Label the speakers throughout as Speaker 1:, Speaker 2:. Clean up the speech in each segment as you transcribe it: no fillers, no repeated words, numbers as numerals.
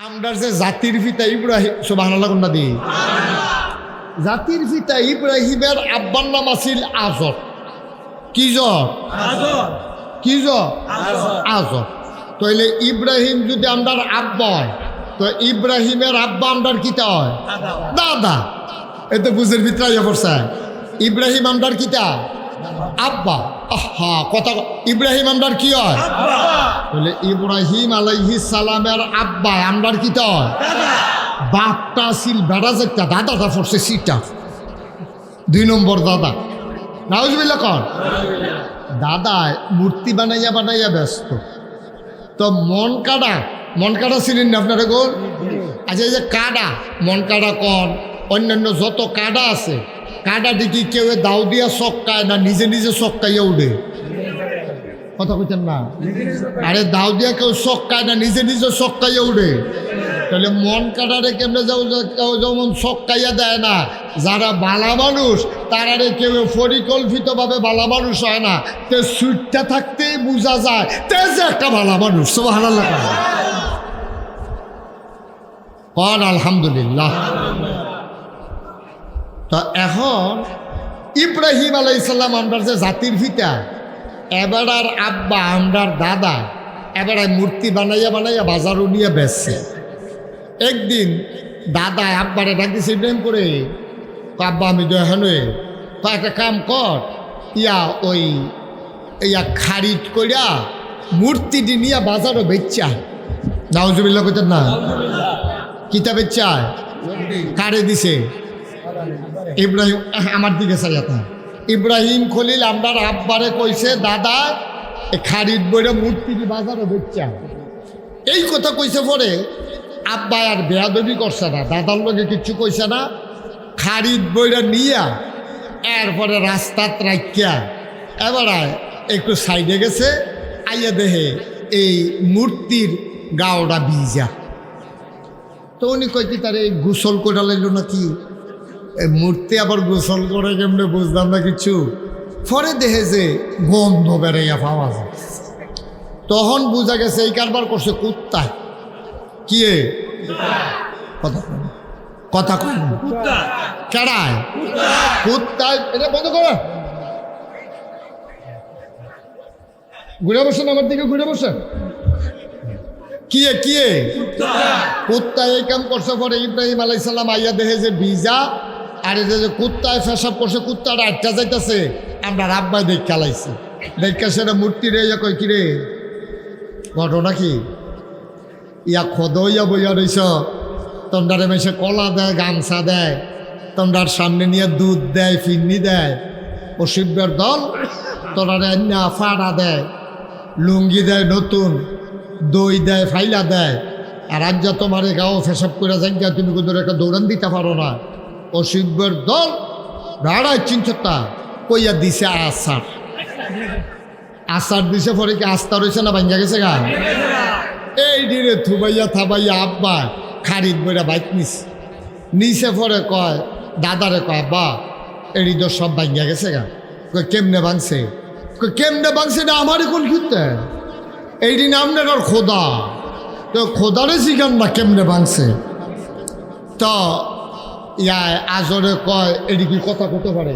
Speaker 1: আমরা যে জাতির পিতা ইব্রাহিম সুবহানাল্লাহ কোনটা দি জাতির পিতা ইব্রাহিমের আব্বার নাম আছিল আজর। কি জর? কি জর? আজর। তাইলে ইব্রাহিম যদি আমরার আব্বা হয় তো ইব্রাহিমের আব্বা আমরার কিতা হয়? দাদা। এতে বুঝের ভিতরে পড়ছে ইব্রাহিম আমরার কিতা আব্বা। আহা কথা ইব্রাহিম আমরার কি হয়? বলে ইব্রাহিম আলাইহিস সালামের আব্বা আমরার কিতা হয়? বাপটা ছিল বেড়া যেটা দাদাটা পড়ছে সিটা 2 নম্বর দাদা। নাউজুবিল্লাহ কর। দাদা মূর্তি বানাইয়া বানাইয়া ব্যস্ত। তো মন কাটা ছিলেন না আপনারা গো? আচ্ছা এই যে কাডা মন কাডা কন অন্যান্য যত কাডা আছে কাডা দেখি কেউ দাও দিয়া চক্কায় না নিজে নিজে চক্কাইয়া উঠে? কথা কইতেন না? আরে দাও দিয়া কেউ চক্কায় না নিজে নিজে চক্কাইয়া উঠে? তাহলে মন কাটারে কেমনে কেউ যেমন চক্কাইয়া দেয় না, যারা বালা মানুষ তারারে কেউ পরিকল্পিতভাবে বালা মানুষ হয় না। তে সুইটটা থাকতেই বোঝা যায় তে যে একটা বালা মানুষ। সুবহানাল্লাহ কন আলহামদুলিল্লাহ। তো এখন ইব্রাহিম আলাইহিস সালাম আমরার যে জাতির পিতা এবার আর আব্বা আমরার দাদা এবার মূর্তি বানাইয়া বানাইয়া বাজারও নিয়ে বেচছে। একদিন দাদা আব্বারে ডাক দিছে ইব্রাহিম করে, আব্বা আমি দোহানে তো একটা কাম কর ইয়া খারিদ করিয়া মূর্তিটি নিয়ে বাজারও বেচা। নাউজুবিল্লাহ কইতেন না? কিতা বেচা? কারে দিছে? ইব্রাহিম আমার দিকে চাইয়া ইব্রাহিম খলিল আমরার আব্বারে কইছে দাদা খারিদ বইরা মূর্তিটি বাজারও বেচা। এই কথা কইছে পরে আব্বা আর বেয়াদবি করছে না, দাদার লগে কিচ্ছু কইছে না। খারিদ বইরা নিয়া এরপরে রাস্তাত রাখিয়া এবার একটু সাইডে গেছে, আইয়া দেহে এই মূর্তির গাওটা ভিজা। তো উনি কইতি তার এই গোসল করে লাগলো নাকি, মূর্তি আবার গোসল করে কেমনে বুঝলাম না কিছু। পরে দেহে যে গন্ধ বেড়াইয়া পাওয়া যায়, তখন বোঝা গেছে এই কারবার করছে কুত্তায়। কি কথা কয় কেডায়? কুত্তায়। এটা বন্ধ করো, ঘুরে বসেন আমার দিকে, ঘুরে বসেন। কি কুত্তায় এই কাম করছে। পরে ইব্রাহিম আলাইহিস সালাম আইয়া দেখে যে ভিজা, আর এই যে কুত্তায় পেশাব করছে, কুত্তাটা আটটা যাইতেছে। আমরা রাব্বাই দেখ খেলাইছি, দেখা সেটা মূর্তি রে কই কিরে ঘটনা কি? ইয়া খদইয়া বইয়া রইছ, তোমরারে মেশে কলা দেয়, গামছা দেয়, তোমরার সামনে নিয়ে দুধ দেয়, ফিন্নি দেয়। ও শিব্যের দল তোরারে না ফাড়া দেয়, লুঙ্গি দেয় নতুন, দই দেয়, ফাইলা দেয়। আর আজ যা তোমার গাও ফেসব করে যাই তুমি কোথাও একটা দৌড়ান দিতে পারো না। ও শিব্যের দল ভাড়ায় চিন্তা কইয়া দিছে আসার দিছে। পরে কি আস্থা রয়েছে না ভাঙ্গা গেছে গা? এই ডিরে থুবাইয়া থাবাইয়া আব্বা খারিদ বইরা বাইক নিচে পরে কয় দাদারে কয় বা এড়ি তো সব ভাঙ্গা গেছে গা। কেমনে ভাঙছে? কেমনে ভাঙছে না আমারই কোন ক্ষেত্রে এই দিন আপনার আর খোদা তো খোদারে শিখান না কেমনে ভাঙছে। তো আজরে কয় এটি কি কথা করতে পারে?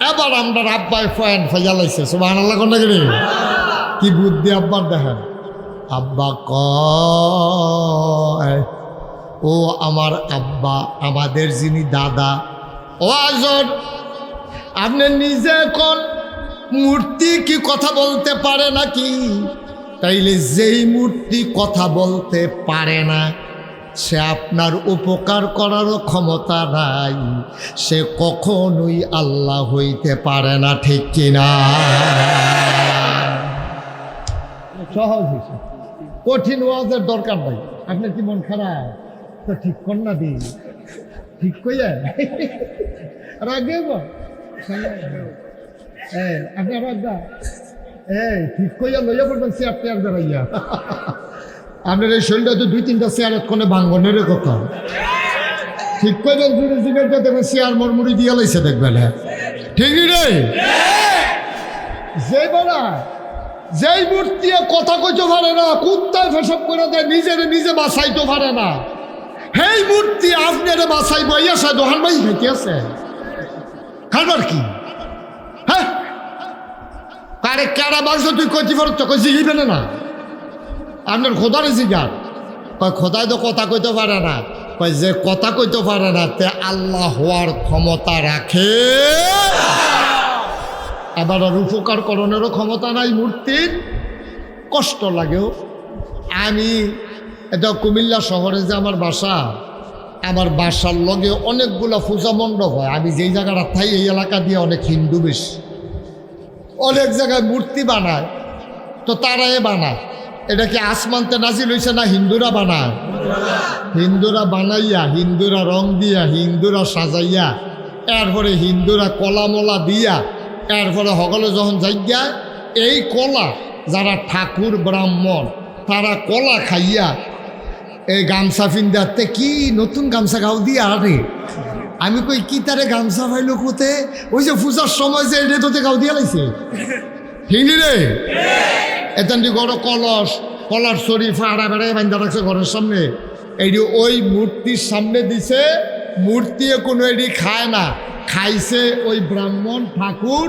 Speaker 1: এবার আমরা আব্বাই ফ্যান ফেজালাইছে। সুবহানাল্লাহ কোনটা গেলে কি বুদ্ধি আব্বার দেখেন। আব্বা কয় ও আমার আব্বা, আমাদের যিনি দাদা। ও আজর আপনি নিজে কোন মূর্তি কি কথা বলতে পারে নাকি? তাইলে যেই মূর্তি কথা বলতে পারে না সে আপনার উপকার করারও ক্ষমতা নাই, সে কখনোই আল্লাহ হইতে পারে না। ঠিক কিনা? সহজ হয়েছে, কঠিন ওয়াজের দরকার নাই। আপনার কি মন খারাপ? তো ঠিক কর না দি, ঠিক কইয়া রাগে আপনার রাগা ঠিক কইয়া লইয়া পড়বেন চেয়ার টেয়ার বেড়াইয়া। আপনার এই শরীরটা তো 2-3টা চেয়ারের কোনে ভাঙ্গনের কথা। ঠিক করবেন জিনের দেখবেন চেয়ার মরমুড়ি দিয়া লাইছে দেখবেন। হ্যাঁ ঠিকই রে। যে বলা যেই মূর্তি কথা কইতে পারে না, কুত্তায় ফেসব করে দেয়, নিজে বাঁচাইতে পারে না, সেই মূর্তি আপনার বাঁচাই বইয়া সে দোহান ভাই খেতে আছে খাবার কি? হ্যাঁ, কারে কারা বাংশ তুই কইতে পারো তো কই জিগিবে না, আপনার খোদারে জিগার কয় খোদায় তো কথা কইতে পারে না, কয় যে কথা কইতে পারে না তে আল্লাহ হওয়ার ক্ষমতা রাখে, আবার আর উপকার করণেরও ক্ষমতা নাই মূর্তির। কষ্ট লাগেও। আমি এটা কুমিল্লা শহরে যে আমার বাসা, আমার বাসার লগে অনেকগুলো পূজা মণ্ডপ হয়। আমি যেই জায়গাটা থাই এই এলাকা দিয়ে অনেক হিন্দু বেশি, অনেক জায়গায় মূর্তি বানায়, তো তারাই বানায়। এটা কি আসমানতে নাজিল হয়েছে না হিন্দুরা বানায়? হিন্দুরা বানাইয়া, হিন্দুরা রং দিয়া, হিন্দুরা সাজাইয়া, এরপরে হিন্দুরা কলামলা দিয়া, এরপরে সকলে যখন যাইয়া এই কলা যারা ঠাকুর ব্রাহ্মণ তারা কলা খাইয়া এই গামছা ফিন্দাতে কি নতুন গামছা গাও দিয়া আরে আমি কই কি তারে গামছা পাইলো কোতে? ওই যে পূজার সময় যে এটা তোতে গাও দিয়া লাইছে হিন্দি রে, এতান্তি বড় কলস কলার শরীফ আড়া বেড়ায় বান্ধা রাখছে ঘরের সামনে, এইটি ওই মূর্তির সামনে দিছে। মূর্তিও কোনো এটি খায় না, খাইছে ওই ব্রাহ্মণ ঠাকুর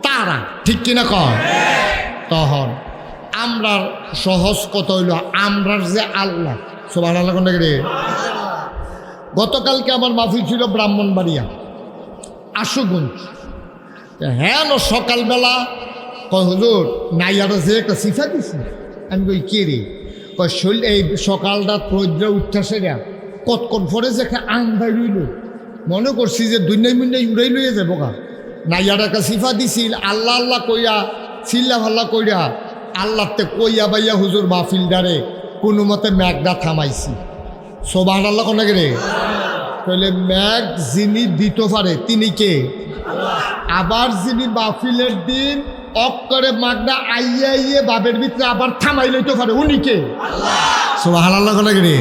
Speaker 1: তারা, ঠিক কিনা কয়? তখন আমরার সহজ কত হইল, আমরার যে আল্লাহ সুবহানাল্লাহ কোনটা রে। গতকালকে আমার মাহফিল ছিল ব্রাহ্মণবাড়িয়া আশুগঞ্জ। হ্যাঁ সকালবেলা কয় হুজুর নাইয়ারা যে একটা সিফা দিছি। আমি কই কে রে? কয় শৈল এই সকালটা প্রজ্ঞা উঠতেছে রে, কতক্ষণ পরে যে একটা আন্দাই রইল, মনে করছি যে দুনিয়ায় মিন্যায় উড়াই লইয়ে যাবো গা। নাইয়ার একটা সিফা দিছিল, আল্লাহ আল্লাহ কইয়া চিল্লা ভাল্লা কইরা আল্লাহতে কইয়া বাইয়া হুজুর মাহফিলদারে কোনো মতে ম্যাগটা থামাইছি। সুবহানাল্লাহ কোনটা রে? তাহলে ম্যাগ যিনি দিতে পারে তিনি কে? আবার যিনি মাহফিলের দিন অক্করে মাগনা আইয়ে আইয়ে বাবের ভিতরে আবার থামাই লইতে পারে উনি কে? সুবহানাল্লাহ কোনটা রে?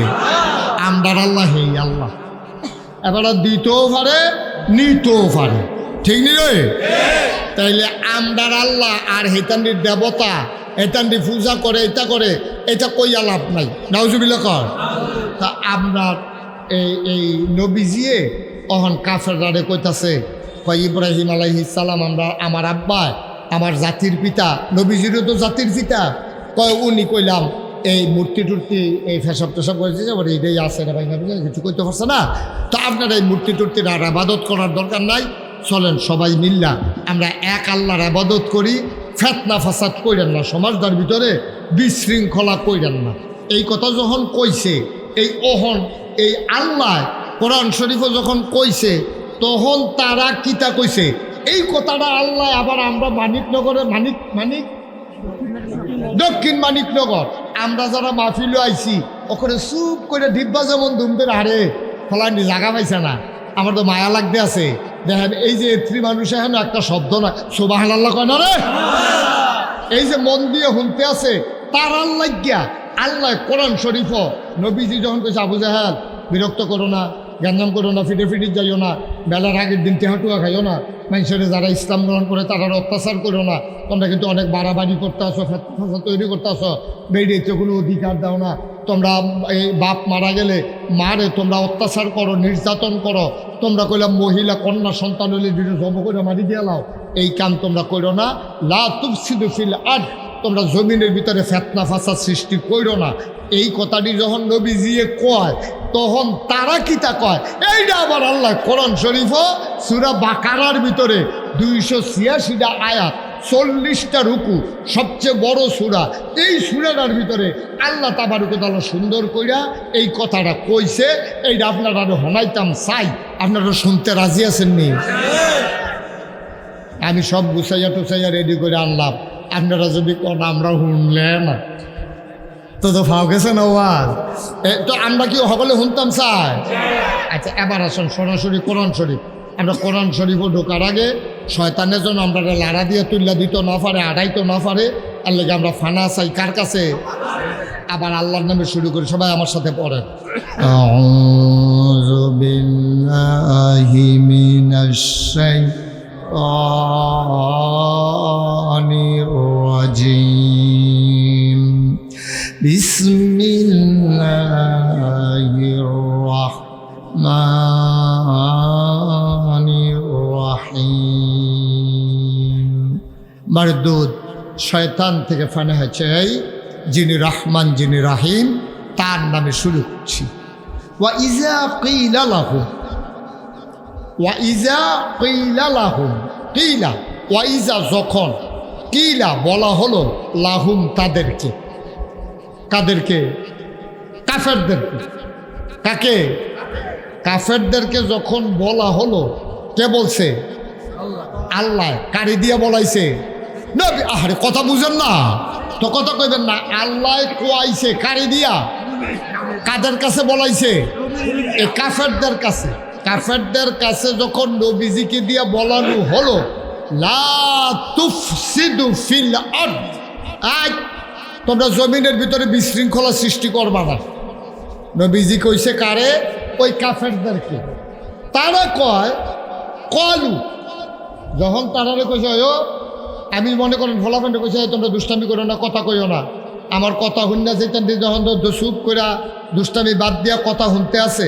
Speaker 1: আমদার আল্লাহ হেই আল্লাহ। এবার দিতেও পারে নিতেও পারে, ঠিক নি রে? তাইলে আমদার আল্লাহ আর হেতান্ডির দেবতা হেতান্ডি পূজা করে এটা করে, এটা কইয়া লাভ নাই। নাউজুবিল্লাহ কর। তা আপনার এই নবীজিয়ে অহন কাফেররা কইতাছে কয় ইব্রাহিম আলাইহিস সালাম আমরা আমার আব্বা আমার জাতির পিতা, নবীজিরও তো জাতির পিতা। কয় উনি কইলাম এই মূর্তি টুর্তি এই ফেসব টেসব করেছে আবার এইটাই আছে না ভাই, কিছু করতে পারছে না। তো আপনার এই মূর্তি টুর্তির আর আবাদত করার দরকার নাই, চলেন সবাই মিল্লা আমরা এক আল্লাহর আবাদত করি, ফেতনা ফাসাদ কইরেন না, সমাজটার ভিতরে বিশৃঙ্খলা কইরেন না। এই কথা যখন কইছে এই ওহন এই আল্লাহ কোরআন শরীফও যখন কইছে তখন তারা কিতা কইছে এই কথাটা আল্লাহ আবার আমরা মানিকনগরে মানিক দক্ষিণ মানিকনগর আমরা যারা মাহফিলে আইছি ওখানে চুপ করে ডিব্বা যেমন ধুমদের হারে ফলানি জায়গা পাইছে না। আমার তো মায়া লাগতে আছে, দেখেন এই যে এত্রী মানুষ এখন একটা শব্দ না সুবহানাল্লাহ কয় না রে, এই যে মন দিয়ে শুনতে আছে তার আল্লাহ গিয়া আল্লাহ কোরআন শরীফ নবীজি যখন কইছে আবু জাহেল বিরক্ত করো না, গ্যাঞ্জাম করো না, ফিটে যাইও না, বেলার আগের দিন টেহাটুয়া খাইও না, মানুষের যারা ইসলাম গ্রহণ করে তারা অত্যাচার করো না, তোমরা কিন্তু অনেক বাড়াবাড়ি করতে আসো, ফেতনা তৈরি করতে আসো, বেরিয়েছে কোনো অধিকার দাও না, তোমরা এই বাপ মারা গেলে মারে তোমরা অত্যাচার করো, নির্যাতন করো, তোমরা কইলাম মহিলা কন্যা সন্তান হলে দুটো জব করে মারি দিয়ে লাও, এই কাম তোমরা করো না। লা তুফসিদু ফিল আরদ, তোমরা জমিনের ভিতরে ফেতনা ফাসাদ সৃষ্টি করো না। এই কথাটি যখন নবীজিয়ে কয় তখন তারা কিতা কয় এইটা আবার আল্লাহ কোরআন শরীফ সূরা বাকারার ভিতরে 286টা আয়াত 40টা রুকু সবচেয়ে বড় সূরা, এই সূরাটার ভিতরে আল্লাহ তাবারক ওয়া তাআলা সুন্দর কইরা এই কথাটা কইছে। এইটা আপনারা হনাইতাম চাই, আপনারা শুনতে রাজি আছেন নি? আমি সব গুছাইয়া টুছাইয়া রেডি করে আনলাম, আপনারা যদি কোন আমরা শুনলেন তো ফাও গেছে না ওয়াজ, তো আমরা কি সকলে শুনতাম চাই? আচ্ছা এবার আসুন সরাসরি কোরআন শরীফ। আমরা কোরআন শরীফও ঢোকার আগে শয়তানের জন্য আমরা লাড়া দিয়ে তুল্লা দিতে না পারে, আড়াইতে না পারে, আর লেগে আমরা ফানা চাই কার কাছে? আবার আল্লাহর নামে শুরু করি, সবাই আমার সাথে পড়েন। আউযু বিল্লাহি মিনাশ শাইতানির রাজিম। বিসমিল্লাহির রহমানির রহিম। মারদুদ শয়তান থেকে ফানা হয়েছে যিনি রহমান যিনি রাহিম তার নামে শুরু করছি। ওয়া ইজা কিলা লাহুম, ওয়া ইজা কিলা লাহুম, কিলা ওয়া ইজা যখন, কিলা বলা হলো, লাহুম তাদেরকে, কাদেরকে? কাফেরদেরকে। কাকে? কাফেরদেরকে যখন বলা হলো, কে বলছে? আল্লাহ। কারি দিয়া বলাইছে? নবী। আরে কথা বুঝেন না তো, কথা কইবেন না। আল্লাহ কোয়াইছে কারি দিয়া? কাদের কাছে বলাইছে? এই কাফেরদের কাছে। কাফেরদের কাছে যখন নবীজিকে দিয়া বলানো হলো, লা তুফসিদু ফিল আরদ, আজ তোমরা জমিনের ভিতরে বিশৃঙ্খলা সৃষ্টি করবা না। নবীজি কইছে কারে? ওই কাফেরদেরকে। তারা কয় কলু, যখন তারারে কইছে ও, আমি মনে করেন ফলাফান্ডে কইছে তোমরা দুষ্টামি করো না, কথা কইও না, আমার কথা শুননা যেতেন যখন চুপ করে দুষ্টামি বাদ দিয়া কথা শুনতে আছে,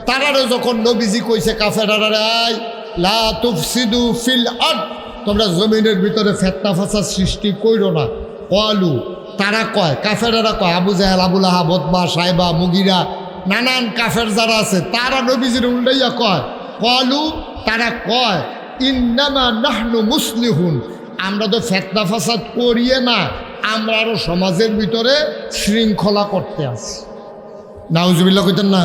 Speaker 1: তারারে যখন নবীজি কইছে কাফেরারে আই লা তুফসিদু ফিল আরদ, তোমরা জমিনের ভিতরে ফিতনা ফাসাদ সৃষ্টি কইরো না। কলু, তারা কয়, কাফেরারা কয়, আবু জাহেল, আবুল আহাব, উতবা, সাইবা, মুগিরা, নানান কাফের যারা আছে তারা নবীজির উল্টাইয়া কয়, কলু তারা কয়, ইন্নামা নাহনু মুসলিহুন, আমরা তো ফিতনা ফাসাদ করিয়ে না, আমরা আরো সমাজের ভিতরে শৃঙ্খলা করতে আছি। নাউজুবিল্লাহ কইতেন না?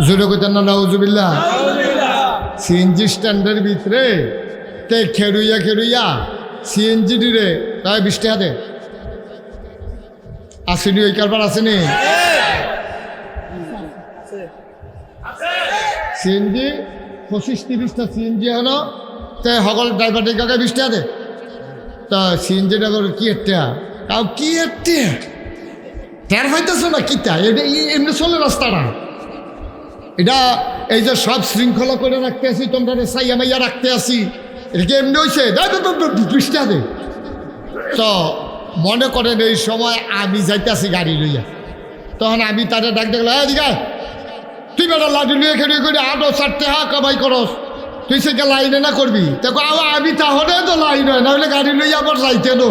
Speaker 1: জোরে কইতেন না নাউজুবিল্লাহ? সিএনজি স্ট্যান্ডের ভিতরে তে খেরুইয়া খেরুইয়া সিএনজি রে তাই 20 টাকা দে আসেনি, ওই কারবার আসেনি। সিএনজি 25-30টা সিএনজি হলো, তাই সকল ড্রাইভার কাকে 20 টাকা দে। তা সিএনজি ড্রাইভার কি একটা তাও কি একটা টের হইতেছে না কিতা, এটা এমনি চলে রাস্তাটা। এটা এই যে সব শৃঙ্খলা করে রাখতে আসি, তোমরা সাইয়া মাইয়া রাখতে আসি, এটা কি এমনি হয়েছে? 20 টাকা দে। তো মনে করেন এই সময় আমি যাইতেছি গাড়ি লইয়া, তখন আমি তাদের ডাক দেখলাম, এদিকে তুই বেটা লাঠি লুয়ে খেয়ে করে 8-4 টাকা কামাই করস, তুই সে লাইনে না করবি। দেখো আমি তাহলে তো লাইন হয়, নাহলে গাড়ি লইয়া আবার যাইতে নো।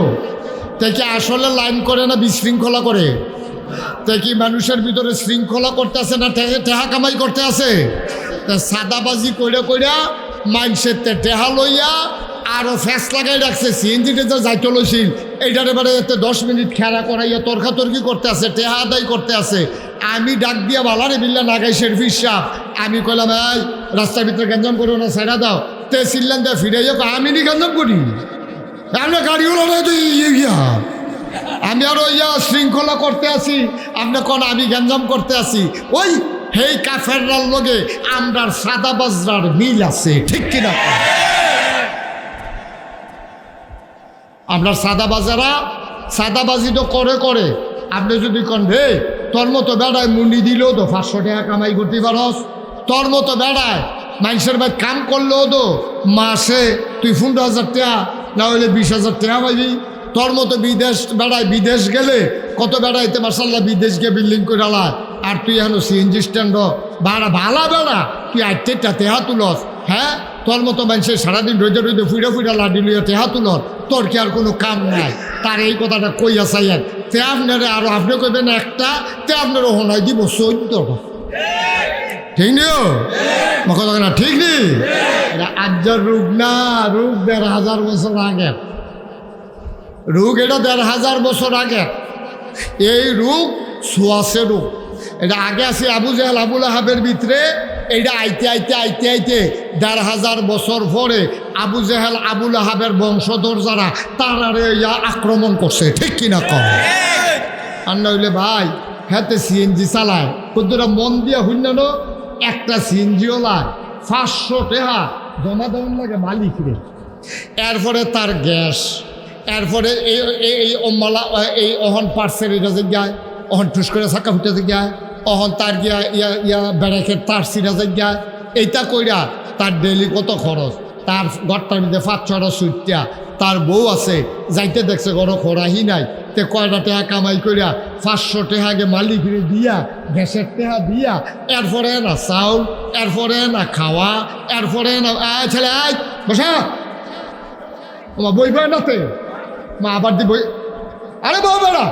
Speaker 1: তাই কি আসলে লাইন করে না বিশৃঙ্খলা করে? তাই কি মানুষের ভিতরে শৃঙ্খলা করতে আছে না টেহা কামাই করতে আছে? সাদাবাজি কইরা কইরা মাইন্ডসেট টেহা লইয়া আরো ফ্যাস লাগাই রাখছে। সিএনজিতে যে যাইতে লইছিল এইটার এবারে 10 মিনিট খেলা করাইয়া তর্কাতর্কি করতে আছে, টেহা আদায় করতে আছে। আমি ডাক দিয়া বালারে বিল্লা নাগাই শেরফির সাহ, আমি কইলাম এই রাস্তার ভিতরে গঞ্জাম করো না, সাইডা দাও। তে চিল্লান দেয় ফিরাইয়া, আমি নি গঞ্জাম করি, আমরা গাড়িওয়ালা না তো ইয়া, আমি আরো ইয়া শৃঙ্খলা করতে আছি, আপনি কোন আমি গঞ্জাম করতে আছি। ওই হেই কাফেররার লগে আমরার সাদা বাজরার মিল আছে, ঠিক কিনা? আপনার সাদাবাজি তো করে আপনি যদি কন হে তোর মতো বেড়ায় মুন্ডি দিলেও তো 500 টাকা কামাই করতে পারস, তোর মতো বেড়ায় মানুষের ভাই কাম করলেও তো মাসে তুই 15,000 টাকা না হলে 20,000 টাকা পাইবি। তোর মতো বিদেশ গেলে কত বেড়াইতে মার্শাল্লাহ বিদেশ গিয়ে বিল্ডিং করে আলা, আর তুই এখন সিএনজি স্ট্যান্ড ভাড়া বেড়া তুই 8 টাকা তুলস। হ্যাঁ, তোর মতো মানুষের সারাদিন রইতে ফুইরা লাডি লইয়া টেহা তুলর, তোর কি আর কোনো কাম নাই? তার এই কথাটা কইয়া চাইয়েন তে আপনারা আরো আপনি কইবেন একটা, তে আপনারও হনাই দিব 14টা। ঠিক নিও কথা না? ঠিক নেই? এটা আজ্জার রোগ না, রোগ 1,500 বছর আগে রোগ, এটা 1,500 বছর আগে এই রোগ সোয়াশে রোগ। এটা আগে আছে আবু জাহেল আবুল আহাবের ভিতরে, এইটা আইতে 1,500 বছর পরে আবু জাহেল আবুল আহাবের বংশধর যারা তারারে আক্রমণ করছে, ঠিক কিনা কম? আর নইলে ভাই হাতে সিএনজি চালায়, কতটা মন দিয়া হইল একটা সিএনজিওলা 500 টাকা জমা দেওয়ার লাগে মালিক রে। এরপরে তার গ্যাস, এরপরে এই অম্মালা এই অহন পার্সেল এটা যে গায়, অহন ঠুস করে চাকা ফুটে যে গায়, অহন তার গিয়া ইয়া বেড়াকে তার সিরা যে গায়, এইটা কইরা তার ডেলি কত খরচ। তার ঘরটার মধ্যে 5-6টা সুইটটা, তার বউ আছে, যাইতে দেখছে ঘর খোরাহি নাই, তে কয়টা টাকা কামাই করিয়া 500 টাকা আগে মালিকরে দিয়া গ্যাসের টাকা দিয়া এরপরে না চাউল, এরপরে না খাওয়া, এরপরে না ছেলে বসা মা বই বই নাতে মা আবার দি বই আরে বউ বেড়া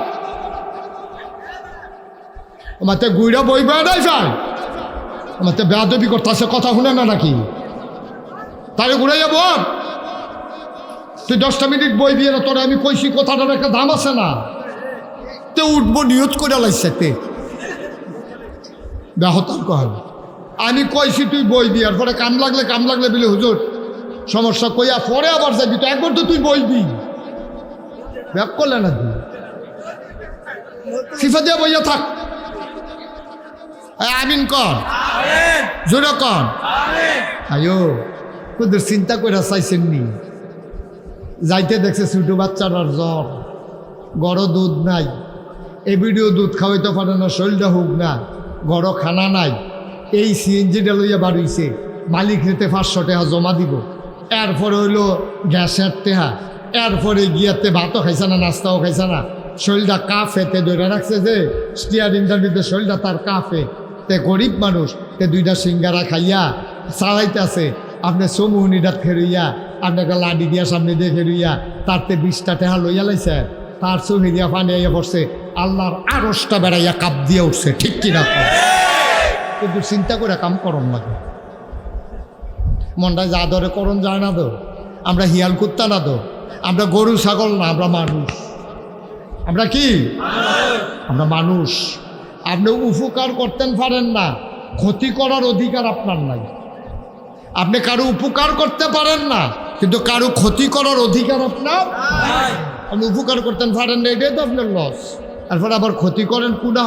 Speaker 1: আমাতে গুইরা বই বই নাই যায় আমাতে বেয়াদবি করতেছে কথা শুনে না নাকি তাহলে ঘুরাইয়া বল তুই 10টা মিনিট বই দিয়ে না তোরা আমি কইছি কথাটার একটা দাম আছে না তে উঠবো নিয়ত করে লাইছে তে ব্যাহতার কল আমি কইছি তুই বই দিয়ার পরে কাম লাগলে বলে হুজুর সমস্যা কইয়া পরে আবার যাবি তো একবার তো তুই বই দি ব্যাক করলে না তুই সিফা দিয়া বইয়া থাক আমিন কর জোরে কর আয়ো তোদের চিন্তা করে চাইছেন নি যাইতে দেখছে ছোট বাচ্চার জ্বর গড় দুধ নাই এ ভিডিও দুধ খাওয়াইতে পারে না শরীরটা হোক না গড় খানা নাই এই সিএনজিটা লইয়া বাড়িছে মালিক রেতে 500 টাকা জমা দিব এরপরে হইলো গ্যাসের টেহা এরপরে গিয়াতে ভাতও খাইছে না নাস্তাও খাইছে না শরীরটা কাফেতে ধরে রাখছে যে স্টিয়ারিংটার ভিতরে শরীরটা তার কাফে তে গরিব মানুষ তে 2টা সিঙ্গারা খাইয়া চালাইতেছে আপনি সমুহনিটা ফেরুইয়া আপনাকে লাডি দিয়া সামনে দিয়ে ফেরুইয়া তারতে 20টা টাকা লইয়া লাইছে তার চোখে দিয়া পানি আইয়া পড়ছে আল্লাহর আড়সটা বেড়াইয়া কাপ দিয়ে উঠছে ঠিক কিনা কিন্তু চিন্তা করে কাম করন লাগে মনটা যা ধরে করণ যায় না তো আমরা হিয়াল কুত্তা না তো আমরা গরু ছাগল না আমরা মানুষ আমরা কি আমরা মানুষ আপনি উপকার করতেন পারেন না ক্ষতি করার অধিকার আপনার নাই আপনি কারো উপকার করতে পারেন না কিন্তু কারো ক্ষতি করার অধিকার আপনার আপনি উপকার করতেন পারেন না এটাই তো আপনার লস তারপর আবার ক্ষতি করেন কোনা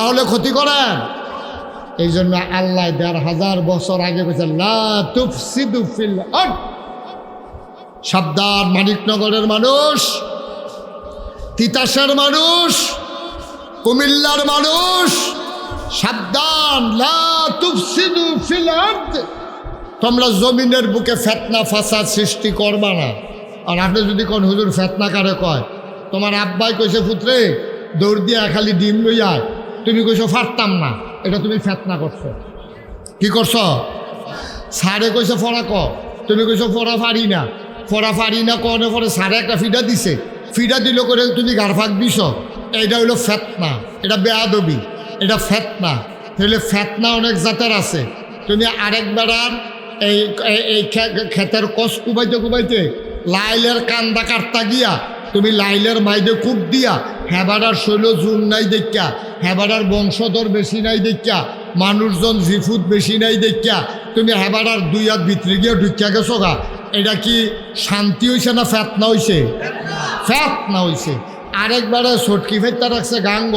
Speaker 1: হলে ক্ষতি করেন এই জন্য আল্লাহ 1000 বছর আগে বলছে লা তুফসিদু ফিল আরদ সাবধান মানিকনগরের মানুষ তিতাসের মানুষ কুমিল্লার মানুষ সাবধান লা তুফসিদু ফিল আরদ তোমরা জমিনের বুকে ফিতনা ফাসাদ সৃষ্টি করবা না আর আপনি যদি কোন হুজুর ফিতনা কারে কয় তোমার আব্বাই কইছে পুত্রে দৌড় দিয়া খালি ডিম লইয়া তুমি কইছো পারতাম না এটা তুমি ফিতনা করছো কি করছো সারে কইছে ফড়া ক তুমি কইছো ফড়া পারি না কোনে পরে সারে একটা ফিডা দিছে ফিডা দিল করে তুমি গার ফাঁক দিছ এইটা হইলো ফিতনা এটা বেয়াদবি এটা ফিতনা তাহলে ফিতনা অনেক জাতের আছে তুমি আরেক বেড়ার এই ক্ষেতের কষ কুবাইতে লাইলের কান্দা কাটতা গিয়া তুমি লাইলের মাইদে কূপ দিয়া হেবাডার শৈল জুন নাই দেখা হেবাডার বংশধর বেশি নাই দেখা মানুষজন জিফুত বেশি নাই দেখা তুমি হেবাডার 2 হাত ভিতরে গিয়ে ঢুকিয়া গেছো গা এটা কি শান্তি হয়েছে না ফিতনা হয়েছে ফিতনা হয়েছে আরেকবারে ছটকি ফেরতা রাখছে গাঙ্গ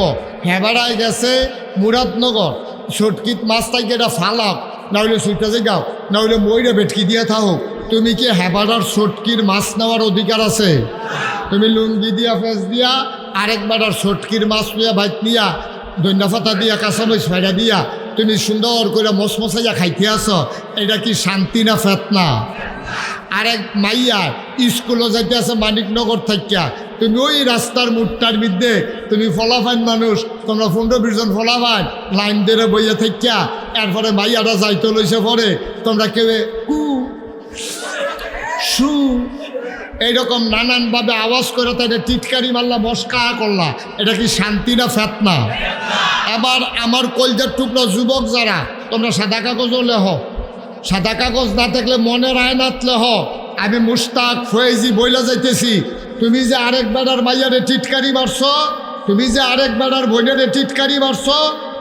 Speaker 1: হেবাড়ায় গেছে মুরাদনগর ছটকিত মাছ তাই এটা ফালাক নাহলে সুইটা যে গাও নাহলে ময়ূরে বেটকি দিয়ে থাকো তুমি কি হেবাড়ার ছটকির মাছ নেওয়ার অধিকার আছে তুমি লুঙ্গি দিয়া ফেস দিয়া আরেকবারার ছটকির মাছ নিয়া ভাত নিয়া ধন্যা পাতা দিয়া কাঁচামরিচ ফেরা দিয়া তুমি সুন্দর করে মশমশাইয়া খাইতে আসো এটা কি শান্তি না ফিতনা আরেক মাইয়া স্কুলে যাইতে আছে মানিকনগর থাকিয়া তুমি ওই রাস্তার মুখটার মধ্যে তুমি ফলাফাইন মানুষ তোমরা 15-20 জন ফলাফাইন লাইন ধরে বইয়া থাকিয়া এরপরে মাইয়াটা যাইতে লইছে পরে তোমরা কেউ কু সু এইরকম নানানভাবে আওয়াজ করে তাদের টিটকারি মারলা মস্কা করলা এটা কি শান্তি না ফিতনা আবার আমার কলজার টুকরা যুবক যারা তোমরা সাদা কাগজও লেহ সাদা কাগজ না থাকলে মনের আয়নাত লেহ আমি মুস্তাক ফয়েজি বইলা যাইতেছি তুমি যে আরেক বেড়ার মাইয়ারে টিটকারি মারছ তুমি যে আরেক বেড়ার বইনেরে টিটকারি মারছ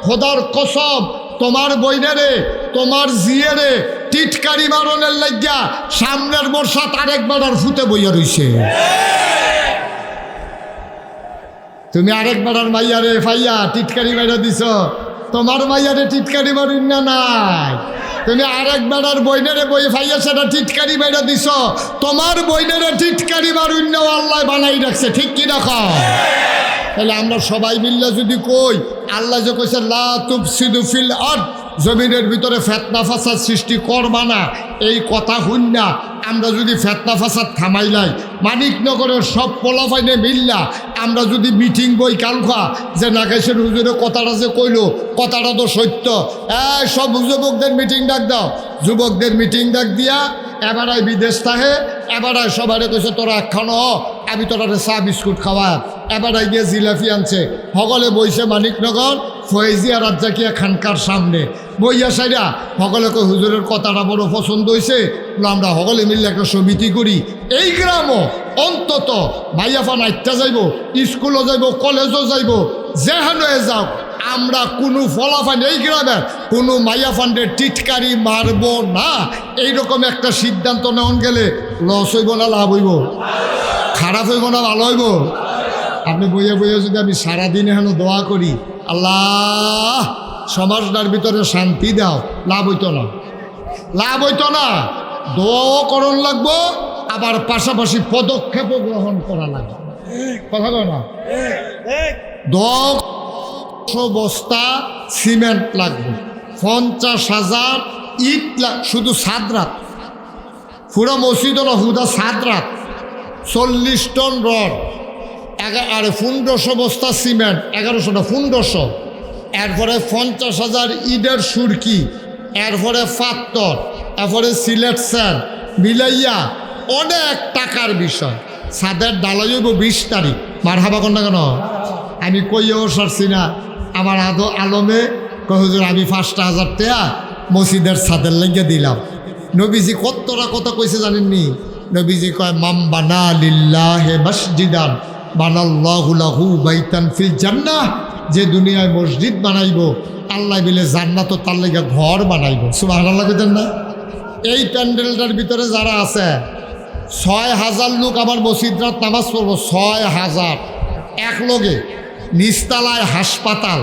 Speaker 1: খোদার কসম তোমার বইনেরে তোমার জিয়েরে টিটকারি মারনের লাগিয়া সামনের বর্ষাত আরেক বেড়ার ফুতে বইয়া রইছে তুমি আরেক বেড়ার মাইয়ারে ফাইয়া টিটকারি মাইরা দিছ তোমার মাইয়ারে টিটকারি মারুন না নাই তুমি আরেক বেড়ার বইনেরে বই ফাইয়া সেটা টিটকারি মাইরা দিছ তোমার বইনেরে টিটকারি মারুন না আল্লাহ বানাই রাখছে ঠিক কি রাখো তাহলে আমরা সবাই মিললে যদি কই আল্লাহ যে কইছে লা তুফসিদু ফিল আরদ জমিনের ভিতরে ফিতনা ফাসাদ সৃষ্টি করবা না এই কথা শুন না আমরা যদি ফিতনা ফাসাদ থামাইলাই মানিকনগরের সব পোলাফাইনে মিল্লা আমরা যদি মিটিং বই কালখা যে নাগেশের হুজুরের কথাটা যে কইল কথাটা তো সত্য, সব যুবকদের মিটিং ডাক দাও। যুবকদের মিটিং ডাক দিয়া এবারাই বিদেশ থাকে, এবারাই সবারে কইছে তোরা একখানো আমি তোরা চা বিস্কুট খাওয়া, এবারাই গিয়ে জিলাপি আনছে। সকলে বইছে মানিকনগর ফয়েজিয়া রাজ্জাকিয়া খানকার সামনে বইয়া সাইরা সকলে কই হুজুরের কথাটা বড় পছন্দ হয়েছে, আমরা সকলে মিললে একটা সমিতি করি। এই গ্রামও অন্তত ভাইয়াফান আইটা যাইব, স্কুলও যাইব, কলেজও যাইব, যেখানে যাও আমরা কোনো ফলাফান এই গ্রামের কোনো মাইয়াফান্ডের টিটকারি মারব না। এইরকম একটা সিদ্ধান্ত নেওয়া গেলে লস হইব না লাভ হইব, খারাপ হইব না ভালো হইব? আপনি বইয়ে বইয়ে যদি আমি সারাদিন এখানে দোয়া করি আল্লাহ সমাজটার ভিতরে শান্তি দাও, লাভ হইতো না, লাভ হইতো না। দোয়াও করণ লাগবো, আবার পাশাপাশি পদক্ষেপও গ্রহণ করা লাগবে। কথা কয় না? 10 বস্তা সিমেন্ট লাগবে, 50,000 ইট শুধু সাদরাত, পুরো মসজিদ হলো হুদা সাদরাত, 40 টন রড, আর 1500 বস্তা সিমেন্ট, 1100 না 1500, এরপরে 50,000 ইটের সুরকি, এরপরে পাত্তর, এরপরে সিলেট স্যার মিলাইয়া অনেক টাকার বিষয়। সাদের ডালাই হইব 20 তারিখ। মার হাবা কন্যা কেন আমি কইও সারছি না, আমার আলমে হুজুর আমি 5,000 টাকা মসজিদের ছাদের লাগিয়ে দিলাম। নবীজি কতটা কথা কইছে জানেননি? নবীজি কয় মাম বানা লিল্লাহি মসজিদান বানাল্লাহু লাহু বাইতান ফিল জান্নাহ, যে দুনিয়ায় মসজিদ বানাইব আল্লাহ বিলে জান্নাতও তার লাগা ঘর বানাইব। সুবহানাল্লাহ কইতেন না? এই প্যান্ডেলটার ভিতরে যারা আছে 6,000 লোক আমার মসজিদরাত নামাজ পড়ব, 6,000 এক লগে, নিচতলায় হাসপাতাল।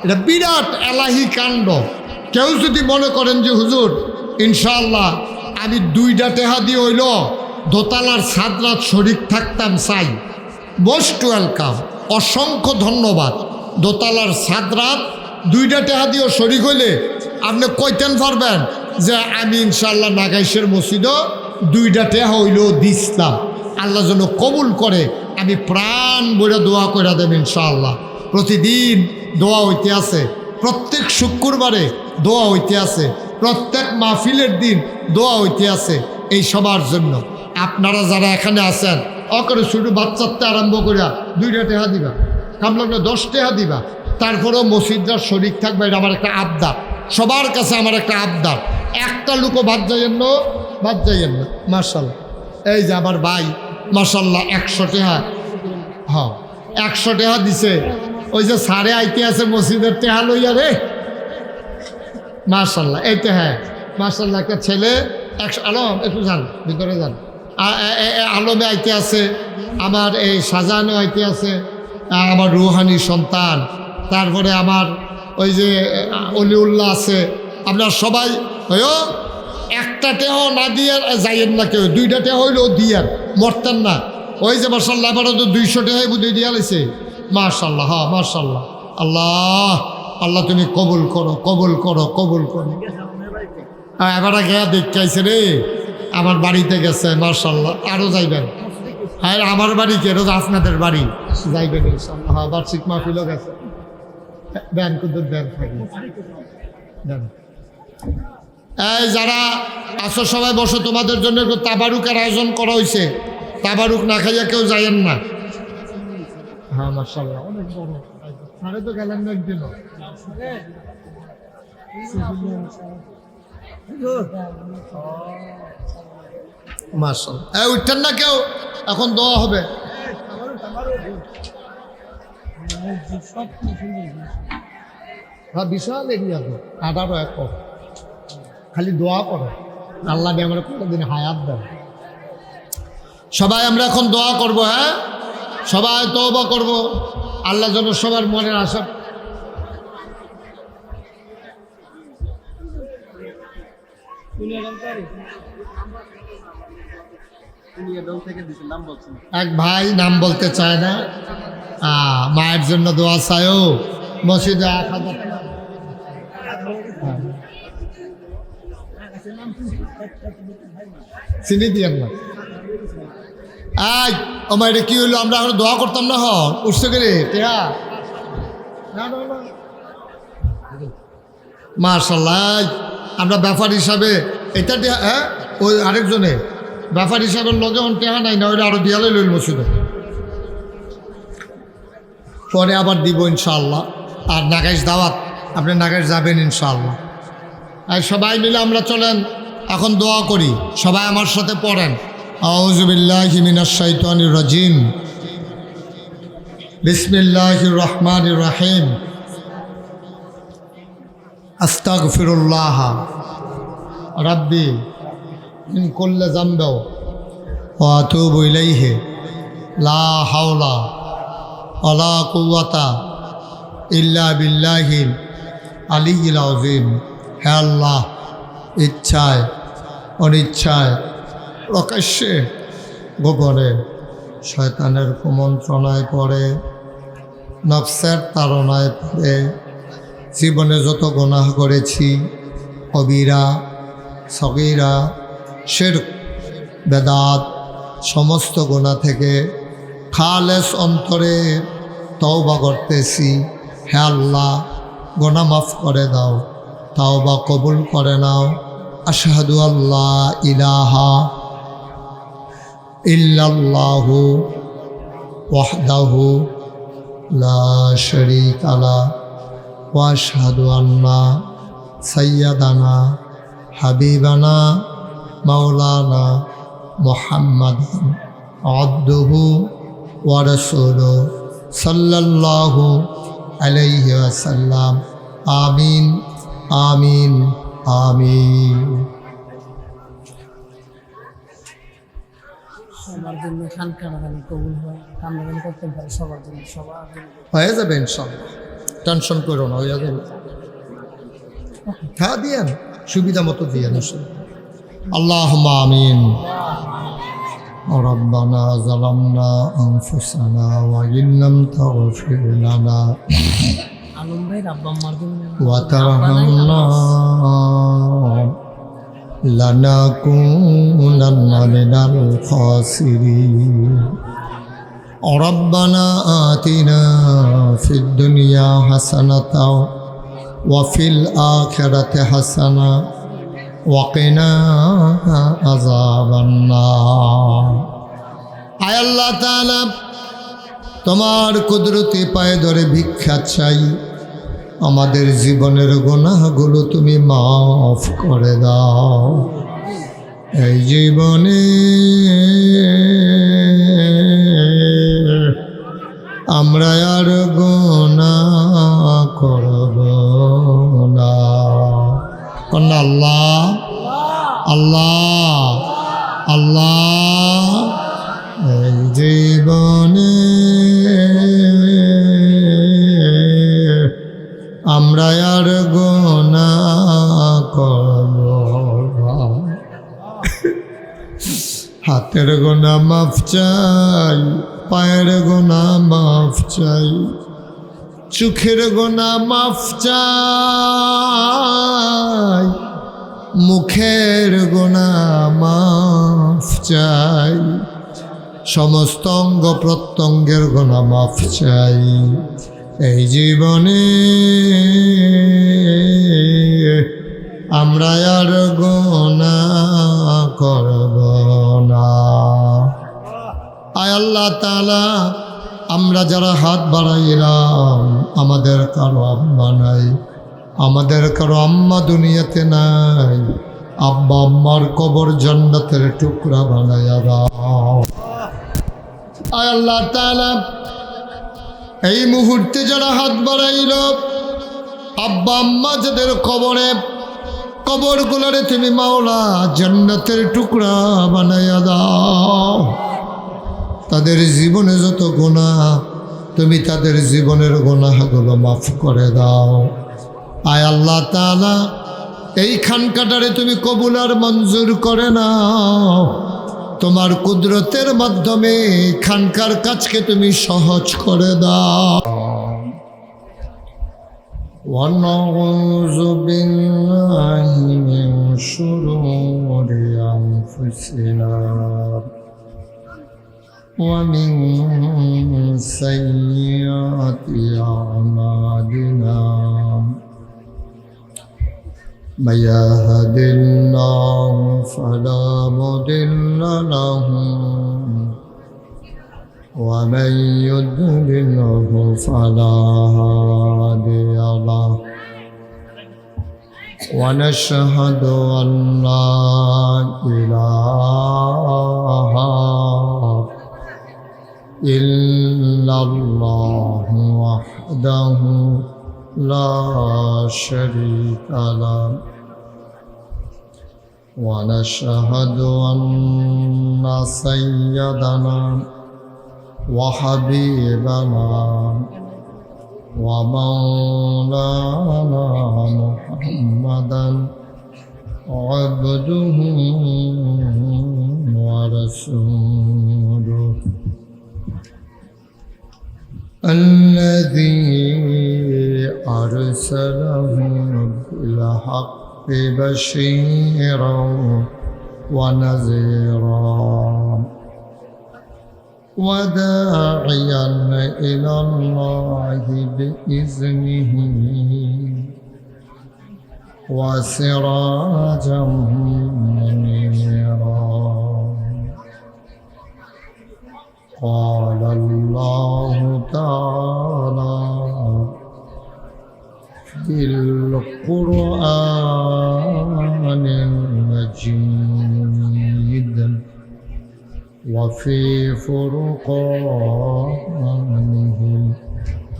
Speaker 1: এটা বিরাট এলাহি কাণ্ড। কেউ যদি মনে করেন যে হুজুর ইনশাআল্লাহ আমি 2টা টেহা দিয়ে হইল দোতলার সাদরাত শরীক থাকতাম চাই, মোস্ট ওয়েলকাম, অসংখ্য ধন্যবাদ। দোতলার সাদরাত 2টা টেহা দিয়েও শরীক হইলে আপনি কইতেন পারবেন যে আমি ইনশাআল্লাহ নাগাইশের মসজিদও 2টা টেহা হইলেও দিছিলাম। আল্লাহ যেন কবুল করে, আমি প্রাণ বইরা দোয়া করে দেব ইনশাআল্লাহ। প্রতিদিন দোয়া হইতে আছে, প্রত্যেক শুক্রবারে দোয়া হইতে আছে, প্রত্যেক মাহফিলের দিন দোয়া হইতে আছে। এই সবার জন্য আপনারা যারা এখানে আছেন অকরে শুধু বাচ্চাতে আরম্ভ করিয়া 2টা টেহা দিবা, কামলাগলে 10 টেহা দিবা, তারপরেও মসজিদরা শরীক থাকবে। এটা আমার একটা আবদার, সবার কাছে আমার একটা আবদার। একটা লোকও বাদ যাইয়েন না, বাদ যাইয়েন না। মাশাআল্লাহ, এই যে আমার ভাই মাশাআল্লাহ 100 টেহা, হ্যাঁ 100 টেহা দিছে। ওই যে সারে আইতে আছে মসজিদের টেহা লইয়া রে, মাশাআল্লাহ। এই তো হ্যাঁ মাশাআল্লাহ, একটা ছেলে 100, আলম একটু যান ভিতরে যান, আলমে আইতে আছে, আমার এই শাহজাহানও আইতে আছে, আমার রুহানি সন্তান, তারপরে আমার ওই যে অলিউল্লাহ আছে। আপনার সবাই হইও একটা টেহা না দিয়ে যাইয়েন না, কেউ 2টা টেহা হইলেও দিয়ে মরতেন না। ওই যে মাশাআল্লাহ এবারও তো 200 টেহাই বুঝে দিয়া লাইছে। মাশাআল্লাহ, হ্যাঁ মাশাআল্লাহ। আল্লাহ আল্লাহ তুমি কবুল করো, কবুল করো, কবুল করো। এবার গিয়া দেখাইছে রে, আমার বাড়িতে গেছে মাশাআল্লাহ। আরও যাইবেন? হ্যাঁ আমার বাড়ি কে রোজ আপনাদের বাড়ি যাইবেন ইনশাআল্লাহ। হ্যাঁ বার্ষিক মাহফিলও গেছে, দেন কুদুর দেন থাকি দেন। এই যারা আসো সবাই বসো, তোমাদের জন্য একটু তাবারুকের আয়োজন করা হয়েছে। তাবারুক না খাইয়া কেউ যাইয়েন না। হ্যাঁ মাশাআল্লাহ, অনেক বড় সাড়ে তো গেলেন না একদিন। মাশাআল্লাহ, উঠতেন না কেউ, এখন দোয়া হবে। বিশাল এরিয়া তো 18 একর, খালি দোয়া করো আল্লাহ দিয়ে আমরা কোনোদিন হায়াত দেন। সবাই আমরা এখন দোয়া করব, হ্যাঁ সবাই তওবা করব, আল্লাহ যেন সবার মনের আশা। এক ভাই নাম বলতে চায় না, মায়ের জন্য দোয়া চায়ও, মসজিদে 1000 চিনি দিয়েন না। আজ আমার এটা কি হইলো? আমরা এখন দোয়া করতাম না উঠছে গেলে টেহা মাশাআল্লাহ। আমরা ব্যাপার হিসাবে এটা হ্যাঁ ওই আরেকজনে ব্যাপার হিসাবে লগে টেহা নাই না, ওইটা আরো দিয়ালে লইল মসজিদে, পরে আবার দিব ইনশাআল্লাহ। আর নাগাইশ দাওয়াত, আপনি নাগাইশ যাবেন ইনশাআল্লাহ। আর সবাই মিলে আমরা চলেন এখন দোয়া করি। সবাই আমার সাথে পড়েন, আউযু বিল্লাহি মিনাশ শাইতানির রাজিম, বিসমিল্লাহির রহমানির রহিম, আস্তাগফিরুল্লাহ রাব্বি মিন কুল্লি যামবি ওয়া আতুবু ইলাইহি, লা হাওলা ওয়ালা কুওয়াতা ইল্লা বিল্লাহিল আলিয়্যিল আযীম। হে আল্লাহ, ইচ্ছায় অনিচ্ছায় প্রকাশ্যে গোপনে শয়তানের কুমন্ত্রণায় পড়ে, নফসের তাড়নায় পড়ে জীবনে যত গুনাহ করেছি, কবিরা সগীরা শিরক বেদাত সমস্ত গুনাহ থেকে খালেস অন্তরে তওবা করতেছি। হে আল্লাহ, গুনাহ মাফ করে দাও, তওবা কবুল করে নাও। আশহাদু আল্লা ইলাহা ইল্লাল্লাহু ওয়াহদাহু লা শারীকা লাহু ওয়া আশহাদু আন্না সাইয়্যিদানা হাবিবানা মাওলানা মুহাম্মাদান আবদুহু ওয়া রাসূলুহু সাল্লাল্লাহু আলাইহি ওয়াসাল্লাম। আমিন আমিন আমিন।
Speaker 2: সবার জন্য খান কানাকানি কবুল হয়, কান্নাকানি করতে পারে সবার জন্য, সবার জন্য
Speaker 1: হয়ে যাবে ইনশাআল্লাহ, টেনশন করো না, হয়ে যাবে। হ্যাঁ দিয়েন, সুবিধা মতো দিয়েন। আল্লাহুম্মা আমিন। রব্বানা যালামনা আনফুসানা ওয়া ইন লাম তাগফির লানা
Speaker 2: আলম ভাই রাব্বা আম্মার জন্য
Speaker 1: ওয়া তারহামনা লানাকুনান্না মিনাল খাসিরিন। রব্বানা আতিনা ফিদ দুনিয়া হাসানাতাও ওয়া ফিল আখিরাতি হাসানা ওয়া কিনা আযাবান নার। আয় আল্লাহ তাআলা, তোমার কুদরতি পায়ে ধরে ভিক্ষা চাই, আমাদের জীবনের গুনাহগুলো তুমি মাফ করে দাও। এই জীবনে আমরা আর গুনাহ করব না। আল্লাহ আল্লাহ আল্লাহ। এই জীবনে আমরা আর গুনাহ করব না। হাতের গুনাহ মাফ চাই, পায়ের গুনাহ মাফ চাই, চোখের গুনাহ মাফ চাই, মুখের গুনাহ মাফ চাই, সমস্ত অঙ্গ প্রত্যঙ্গের গুনাহ মাফ চাই। এই জীবনে আমরা আর গুনাহ করব না। আয় আল্লাহ তাআলা, আমরা যারা হাত বাড়াইলাম, আমাদের কারো আব্বা নাই, আমাদের কারো আম্মা দুনিয়াতে নাই, আব্বা আম্মার কবর জান্নাতের টুকরা বানাইয়া দাও। আয় আল্লাহ তাআলা, এই মুহূর্তে যারা হাত বাড়াইল, আব্বা আম্মা যাদের কবরে, কবরগুলোরে তুমি মাওলা জান্নাতের টুকরা বানাইয়া দাও। তাদের জীবনে যত গুনাহ, তুমি তাদের জীবনের গুনাহগুলো মাফ করে দাও। আয় আল্লাহ তাআলা, এই খানকাটারে তুমি কবুল আর মঞ্জুর করে নাও। তোমার কুদরতের মাধ্যমে খানকার কাজকে তুমি সহজ করে দাও। ونعوذ بالله من شرور أنفسنا ومن سيئات أعمالنا من يهد الله فلا مضل له ومن يضلله فلا هادي له ونشهد أن لا إله إلا الله وحده لا شريك له ونشهد أن سيدنا وحبيبنا ومولانا محمدا عبده ورسوله الذي أرسله بالحق بشيرا ونذيرا وداعيا إلى الله بإذنه وسراجا منيرا قال الله تعالى في القرآن المجيد وفي فرقانه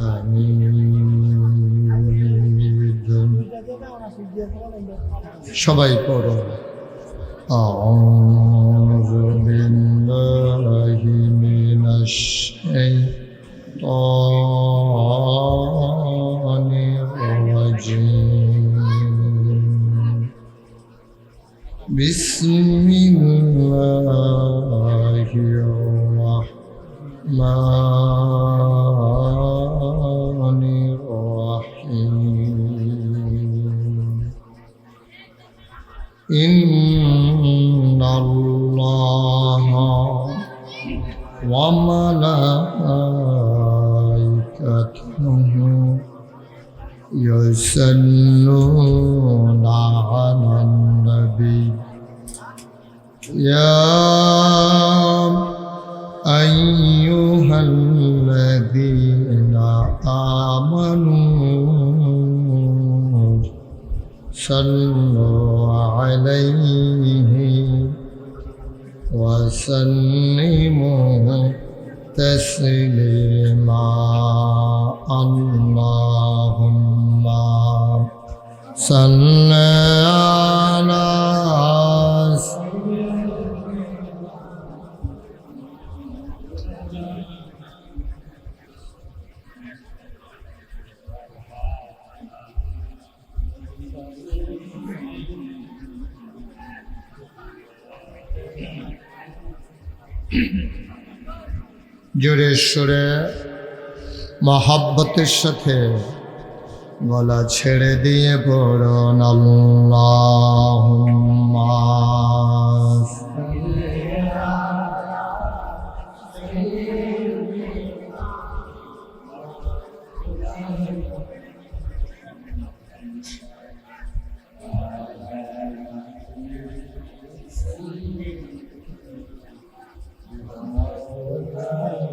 Speaker 1: الحميد সবাই পড়ো أعوذ بالله من الشيطان الرجيم بسم الله الرحمن الرحيم إن الله وملائكته يصلون على النبي يا أيها الذين آمنوا صلوا عليه وسلموا تسليما اللهم صل على জোরে সুরে মহাব্বতের সাথে গলা ছেড়ে দিয়ে পড়ুন আল্লাহুম্মা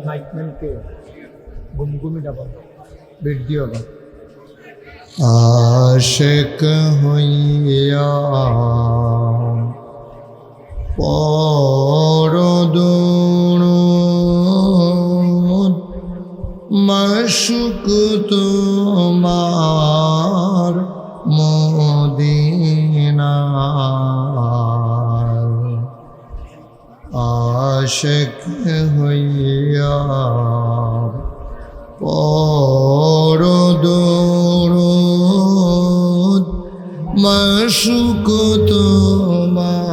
Speaker 1: মাইকম্যানকে ঘুমঘুমি ডাবল ভিডিও বা আশিক হইয়া পরদুরুদ মাশুক তোমার মদিনা আশিক হইয়া পরদুরুদ মাশুক তোমার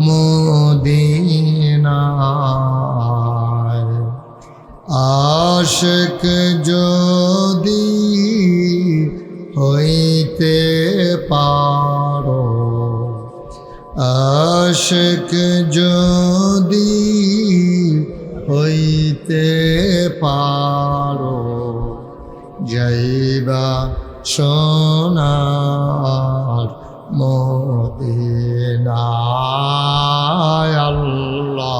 Speaker 1: মদিনায় আশিক যদি হইতে পারো আশিক যদি দেখতে পারো যাইবা সোনার মদিনায় আল্লাহুম্মা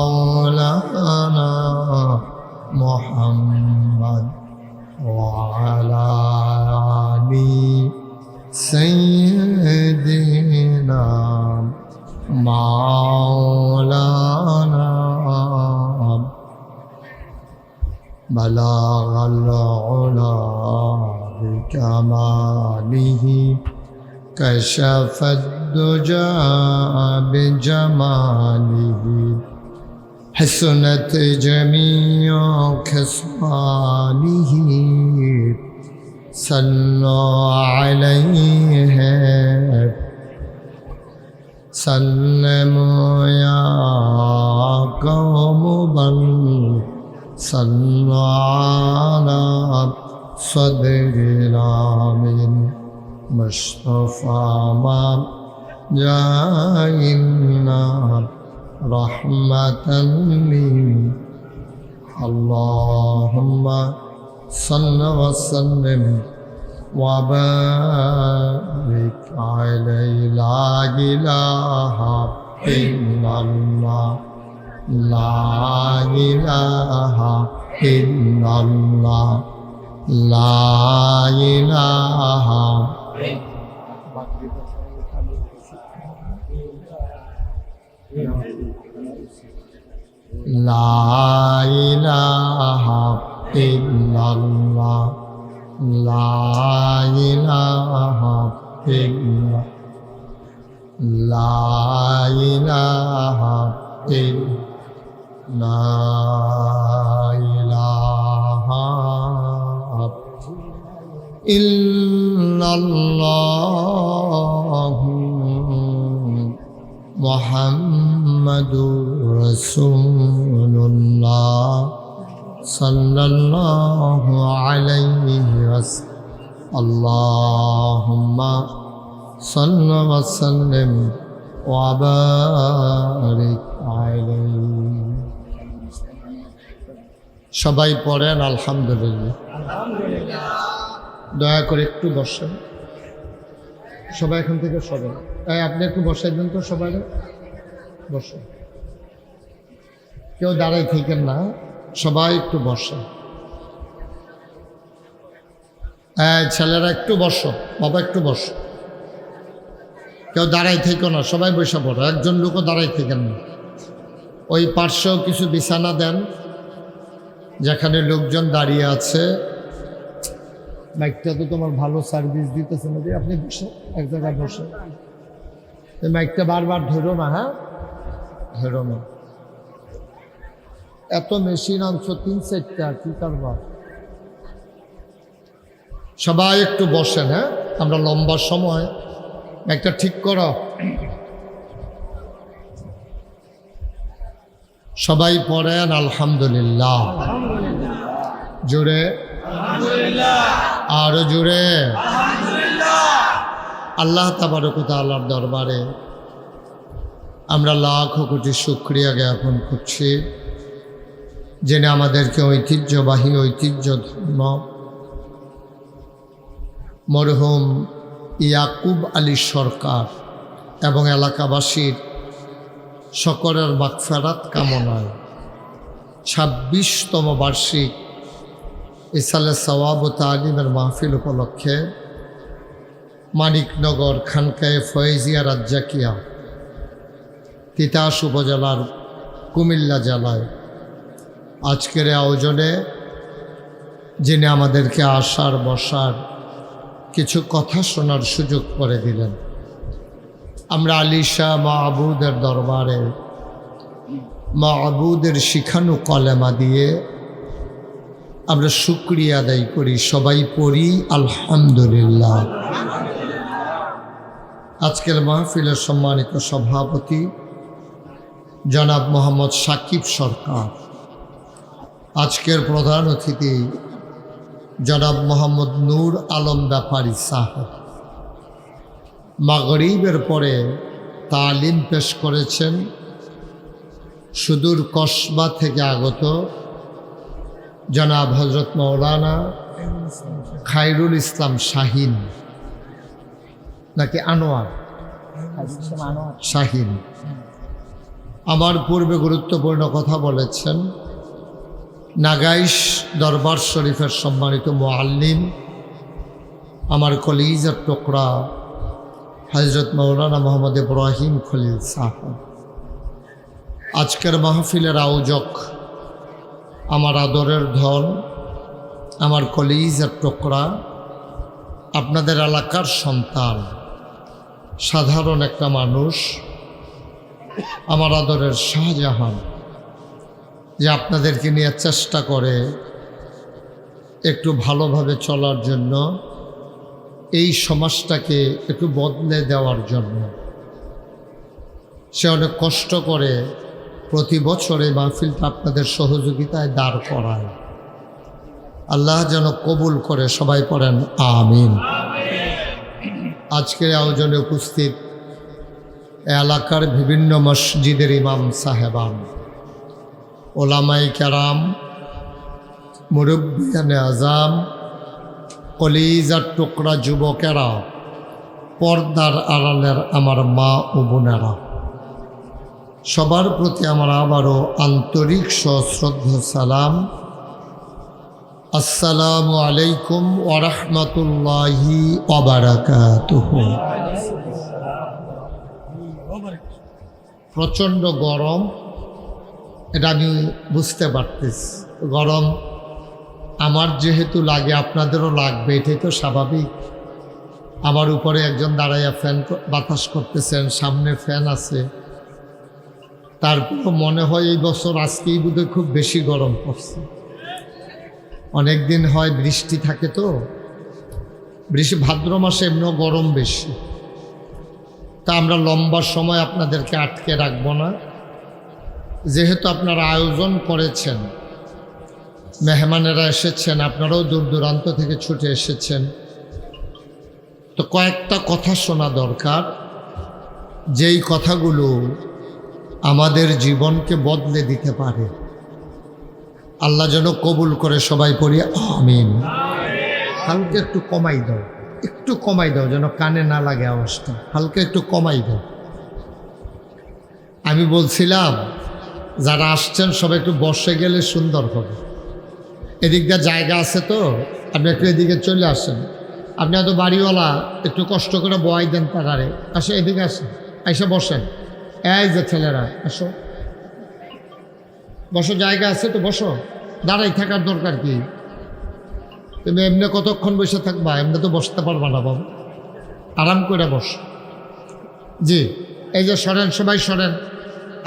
Speaker 1: মাওলানা মুহাম্মদ ওয়া আলা আলি সাইয়্যিদিনা মাওলানা বালাগাল উলা বিকামালিহি কাশাফাদ দুজা বিজামালিহি حسنت جميع خصاله صلوا عليه سلموا يا قوم بل صلوا على صدر العامل مصطفى ما جاءنا رحمة لي اللهم صل وسلم وبارك عليه لا إله إلا الله لا إله إلا الله لا إله لا إله إلا الله لا إله إلا لا إله إلا لا إله إلا الله محمد رسول الله صلى الله عليه وسلم اللهم صل وسلم وبارك عليه সবাই পড়েন আলহামদুলিল্লাহ দয়া করে একটু বসেন সবাই এখান থেকে সবেন আপনি একটু বসাই দেন তো সবাই বসেন কেউ দাঁড়াই থাকেন না সবাই একটু বসেন ছেলেরা একটু বসো বাবা একটু বসো কেউ দাঁড়াই থেকো না সবাই বসে পড়ো একজন লোকও দাঁড়াই থাকেন না ওই পার্শ্বেও কিছু বিছানা দেন যেখানে লোকজন দাঁড়িয়ে আছে মাইকটা তো তোমার ভালো সার্ভিস দিতেছে না আপনি বসে এক জায়গায় বসে মাইকটা বারবার ধরো না হ্যাঁ ধরো না এত মেশিন আনছো 3-4টা কি কারবার সবাই একটু বসেন হ্যাঁ আমরা লম্বা সময় একটা ঠিক করো সবাই পড়েন আলহামদুলিল্লাহ জোরে আরো জোরে আল্লাহ তাবারক ওয়া তাআলার দরবারে আমরা লাখো কোটি শুকরিয়া জ্ঞাপন করছি যিনি আমাদেরকে ঐতিহ্যবাহী ঐতিহ্য ধর্ম মরহুম ইয়াকুব আলী সরকার এবং এলাকাবাসীর সকলের মাগফিরাত কামনায় ২৬তম বার্ষিক ইসালে সওয়াব ও তালিমের মাহফিল উপলক্ষে মানিকনগর খানকায়ে ফয়েজিয়া রাজ্জাকিয়া তিতাস উপজেলার কুমিল্লা জেলায় আজকের আয়োজনে যিনি আমাদেরকে আসার বসার কিছু কথা শোনার সুযোগ করে দিলেন আমরা আলিশা মাহবুদের দরবারে মাহবুদের শিখানো কলেমা দিয়ে আমরা শুকরিয়া আদায় করি সবাই পড়ি আলহামদুলিল্লাহ আজকের মাহফিলের সম্মানিত সভাপতি জনাব মোহাম্মদ সাকিব সরকার আজকের প্রধান অতিথি জনাব মোহাম্মদ নূর আলম ব্যাপারী সাহেব মাগরিবের পরে তালিম পেশ করেছেন সুদূর কসবা থেকে আগত জনাব হজরত মৌলানা খায়রুল ইসলাম শাহিন নাকি আনোয়ার শাহিন আমার পূর্বে গুরুত্বপূর্ণ কথা বলেছেন। নাগাইশ দরবার শরীফের সম্মানিত মুআল্লিম আমার কলিজার টুকরা হজরত মৌলানা মোহাম্মদ ইব্রাহিম খলিল সাহেব, আজকের মাহফিলের আয়োজক আমার আদরের ধন, আমার কলিজার টুকরা, আপনাদের এলাকার সন্তান, সাধারণ একটা মানুষ, আমার আদরের শাহজাহান, যে আপনাদেরকে নিয়ে চেষ্টা করে একটু ভালোভাবে চলার জন্য, এই সমাজটাকে একটু বদলে দেওয়ার জন্য। সে অনেক কষ্ট করে প্রতি বছর এই মাহফিলটা আপনাদের সহযোগিতায় দাঁড় করায়। আল্লাহ যেন কবুল করে, সবাই পড়েন আমিন। আজকের আয়োজনে উপস্থিত এলাকার বিভিন্ন মসজিদের ইমাম সাহেবান, ওলামাই কেরাম, মুরব্বিয়ানে আজাম, কলিজার টুকরা যুবকেরা, পর্দার আড়ালের আমার মা ও বোনেরা, সবার প্রতি আমার আবারও আন্তরিক সশ্রদ্ধ সালাম। আসসালামু আলাইকুম ওয়া রাহমাতুল্লাহি ওয়া বারাকাতুহু। প্রচণ্ড গরম, এটা আমি বুঝতে পারতেছি। গরম আমার যেহেতু লাগে, আপনাদেরও লাগবে, এটাই তো স্বাভাবিক। আমার উপরে একজন দাঁড়াইয়া ফ্যান বাতাস করতেছেন, সামনে ফ্যান আছে, তারপর মনে হয় এই বছর আজকেই বোধহয় খুব বেশি গরম পড়ছে। অনেক দিন হয় বৃষ্টি থাকে, তো ভাদ্র মাসে এমনিও গরম বেশি। তা আমরা লম্বা সময় আপনাদেরকে আটকে রাখবো না, যেহেতু আপনারা আয়োজন করেছেন, মেহমানেরা এসেছেন, আপনারাও দূর দূরান্ত থেকে ছুটে এসেছেন, তো কয়েকটা কথা শোনা দরকার, যেই কথাগুলো আমাদের জীবনকে বদলে দিতে পারে। আল্লাহ যেন কবুল করে, সবাই পড়ি আমিন। হালকা একটু কমাই দাও, একটু কমাই দাও, যেন কানে না লাগে আওয়াজটা, হালকা একটু কমাই দাও। আমি বলছিলাম যারা আসছেন সবাই একটু বসে গেলে সুন্দর হবে। এদিকটা জায়গা আছে, তো আপনি একটু এদিকে চলে আসেন। আপনি এত বাড়িওয়ালা, একটু কষ্ট করে বয়াই দেন তারারে। আসে এদিকে আসেন, এসে বসেন। এই যে ছেলেরা, আসো বসো, জায়গা আছে তো বসো। দাঁড়াই থাকার দরকার কি? তুমি এমনি কতক্ষণ বসে থাকবা? এমনি তো বসতে পারবা না বাবু, আরাম করে বস। জি, এই যে সরেন, সবাই সরেন।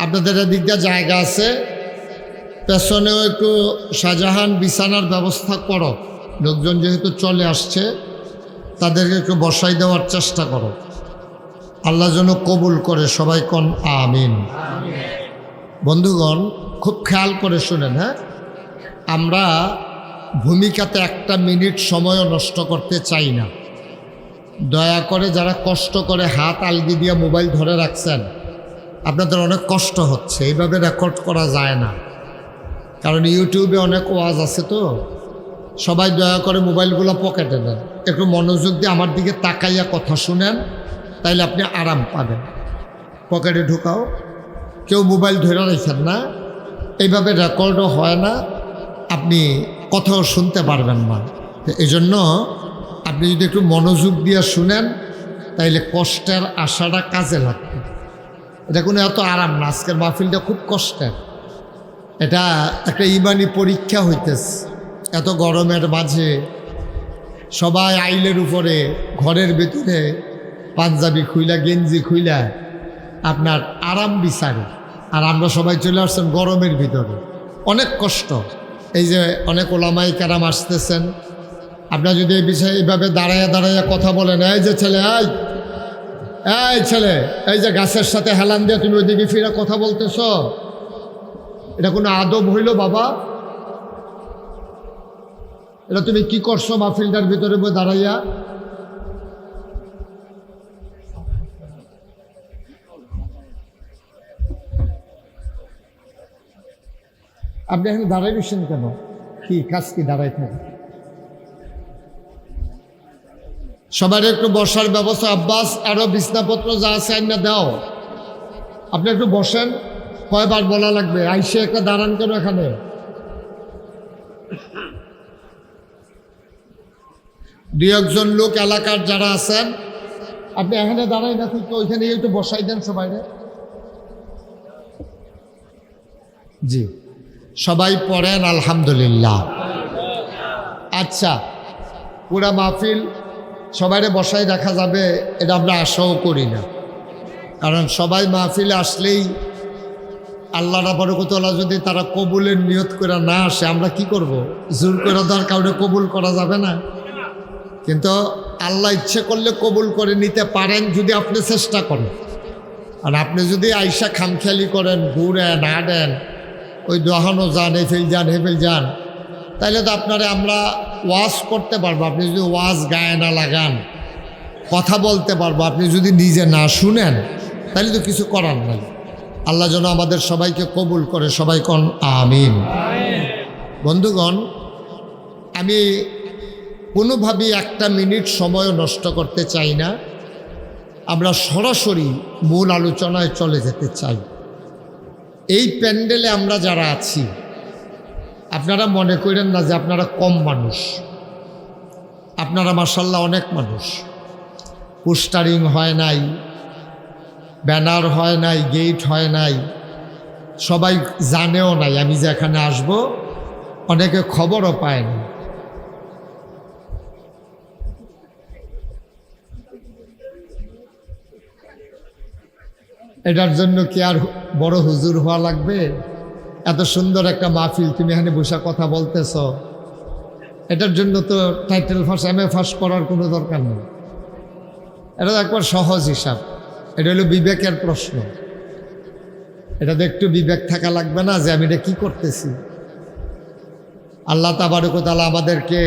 Speaker 1: আপনাদের এদিক দিয়ে জায়গা আছে, পেছনেও একটু শাহজাহান বিছানার ব্যবস্থা করো। লোকজন যেহেতু চলে আসছে, তাদেরকে একটু বসাই দেওয়ার চেষ্টা করো। আল্লাহ যেন কবুল করে, সবাই কোন আমিন। বন্ধুগণ, খুব খেয়াল করে শুনেন। হ্যাঁ, আমরা ভূমিকাতে একটা মিনিট সময়ও নষ্ট করতে চাই না। দয়া করে যারা কষ্ট করে হাত আলগি দিয়ে মোবাইল ধরে রাখছেন, আপনাদের অনেক কষ্ট হচ্ছে, এইভাবে রেকর্ড করা যায় না, কারণ ইউটিউবে অনেক ওয়াজ আছে। তো সবাই দয়া করে মোবাইলগুলো পকেটে নেন, একটু মনোযোগ দিয়ে আমার দিকে তাকাইয়া কথা শুনেন, তাইলে আপনি আরাম পাবেন। পকেটে ঢুকাও, কেউ মোবাইল ধরে রাখেন না, এইভাবে রেকর্ডও হয় না, আপনি কথাও শুনতে পারবেন না। এই জন্য আপনি যদি একটু মনোযোগ দিয়ে শুনেন, তাইলে কষ্টের আশাটা কাজে লাগবে। এটা কোনো এত আরাম না, আজকের মাহফিলটা খুব কষ্টের। এটা একটা ইমানি পরীক্ষা হইতেছে। এত গরমের মাঝে সবাই আইলের উপরে, ঘরের ভিতরে পাঞ্জাবি খুইলা, গেঞ্জি খুইলা আপনার আরাম বিচারে, আর আমরা সবাই চলে আসছেন গরমের ভিতরে। অনেক কষ্ট। এই যে অনেক ওলামাই কেরাম আসতেছেন, আপনার যদি এই বিষয়ে এইভাবে দাঁড়াইয়া দাঁড়াইয়া কথা বলেন, এই যে ছেলে, এই ছেলে, এই যে গাছের সাথে হেলান দিয়ে তুমি ওইদিকে ফিরে কথা বলতেছ, এটা কোনো আদব হইল বাবা? এটা তুমি কি করছো মাহফিলটার ভিতরে বই দাঁড়াইয়া? আপনি এখানে দাঁড়াই রয়েছেন কেন? কি কাজ কি দাঁড়াই থাকে? সবার একটু বসার ব্যবস্থা। আব্বাস আরো বিছনাপত্র যা আছে না দাও। আপনি একটু বসেন। কয়বার বলা লাগবে? আইসে একটা দাঁড়ান কেন এখানে? দুই একজন লোক এলাকার যারা আছেন আপনি এখানে দাঁড়াই না থেকে ওইখানে একটু বসাই দেন সবাই। জি, সবাই পড়েন আলহামদুলিল্লাহ। আচ্ছা, পুরা মাহফিল সবাইরে বসাই রাখা যাবে এটা আমরা আশাও করি না, কারণ সবাই মাহফিলে আসলেই আল্লাহ বরকতওয়ালা যদি তারা কবুলের নিয়ত করে না আসে আমরা কি করব? জোর করে ধর কাউকে কবুল করা যাবে না। কিন্তু আল্লাহ ইচ্ছে করলে কবুল করে নিতে পারেন যদি আপনি চেষ্টা করেন। আর আপনি যদি আইসা খামখেয়ালি করেন, ঘুরেন হাঁটেন, ওই দোহানো যান, হেফেল যান হেফেল যান, তাইলে তো আপনারে আমরা ওয়াজ করতে পারবো। আপনি যদি ওয়াজ গায়ে না লাগান, কথা বলতে পারবো, আপনি যদি নিজে না শুনেন তাহলে তো কিছু করার নাই। আল্লাহ যেন আমাদের সবাইকে কবুল করে, সবাই কোন আমিন। বন্ধুগণ, আমি কোনোভাবেই একটা মিনিট সময় নষ্ট করতে চাই না। আমরা সরাসরি মূল আলোচনায় চলে যেতে চাই। এই প্যান্ডেলে আমরা যারা আছি, আপনারা মনে করেন না যে আপনারা কম মানুষ। আপনারা মাশাআল্লাহ অনেক মানুষ। পোস্টারিং হয় নাই, ব্যানার হয় নাই, গেট হয় নাই, সবাই জানেও নাই আমি যে এখানে আসবো, অনেকে খবরও পায়নি। এটার জন্য কি আর বড় হুজুর হওয়া লাগবে? এত সুন্দর একটা মাহফিল তুমি এখানে বসে কথা বলতেছ, এটার জন্য তো টাইটেল ফার্স্ট MA ফার্স্ট করার কোনো দরকার নেই। এটা একবার সহজ হিসাব। এটা হলো বিবেকের প্রশ্ন। এটাতে একটু বিবেক থাকা লাগবে না যে আমি এটা কী করতেছি? আল্লাহ তাবারক ওয়া তাআলা আমাদেরকে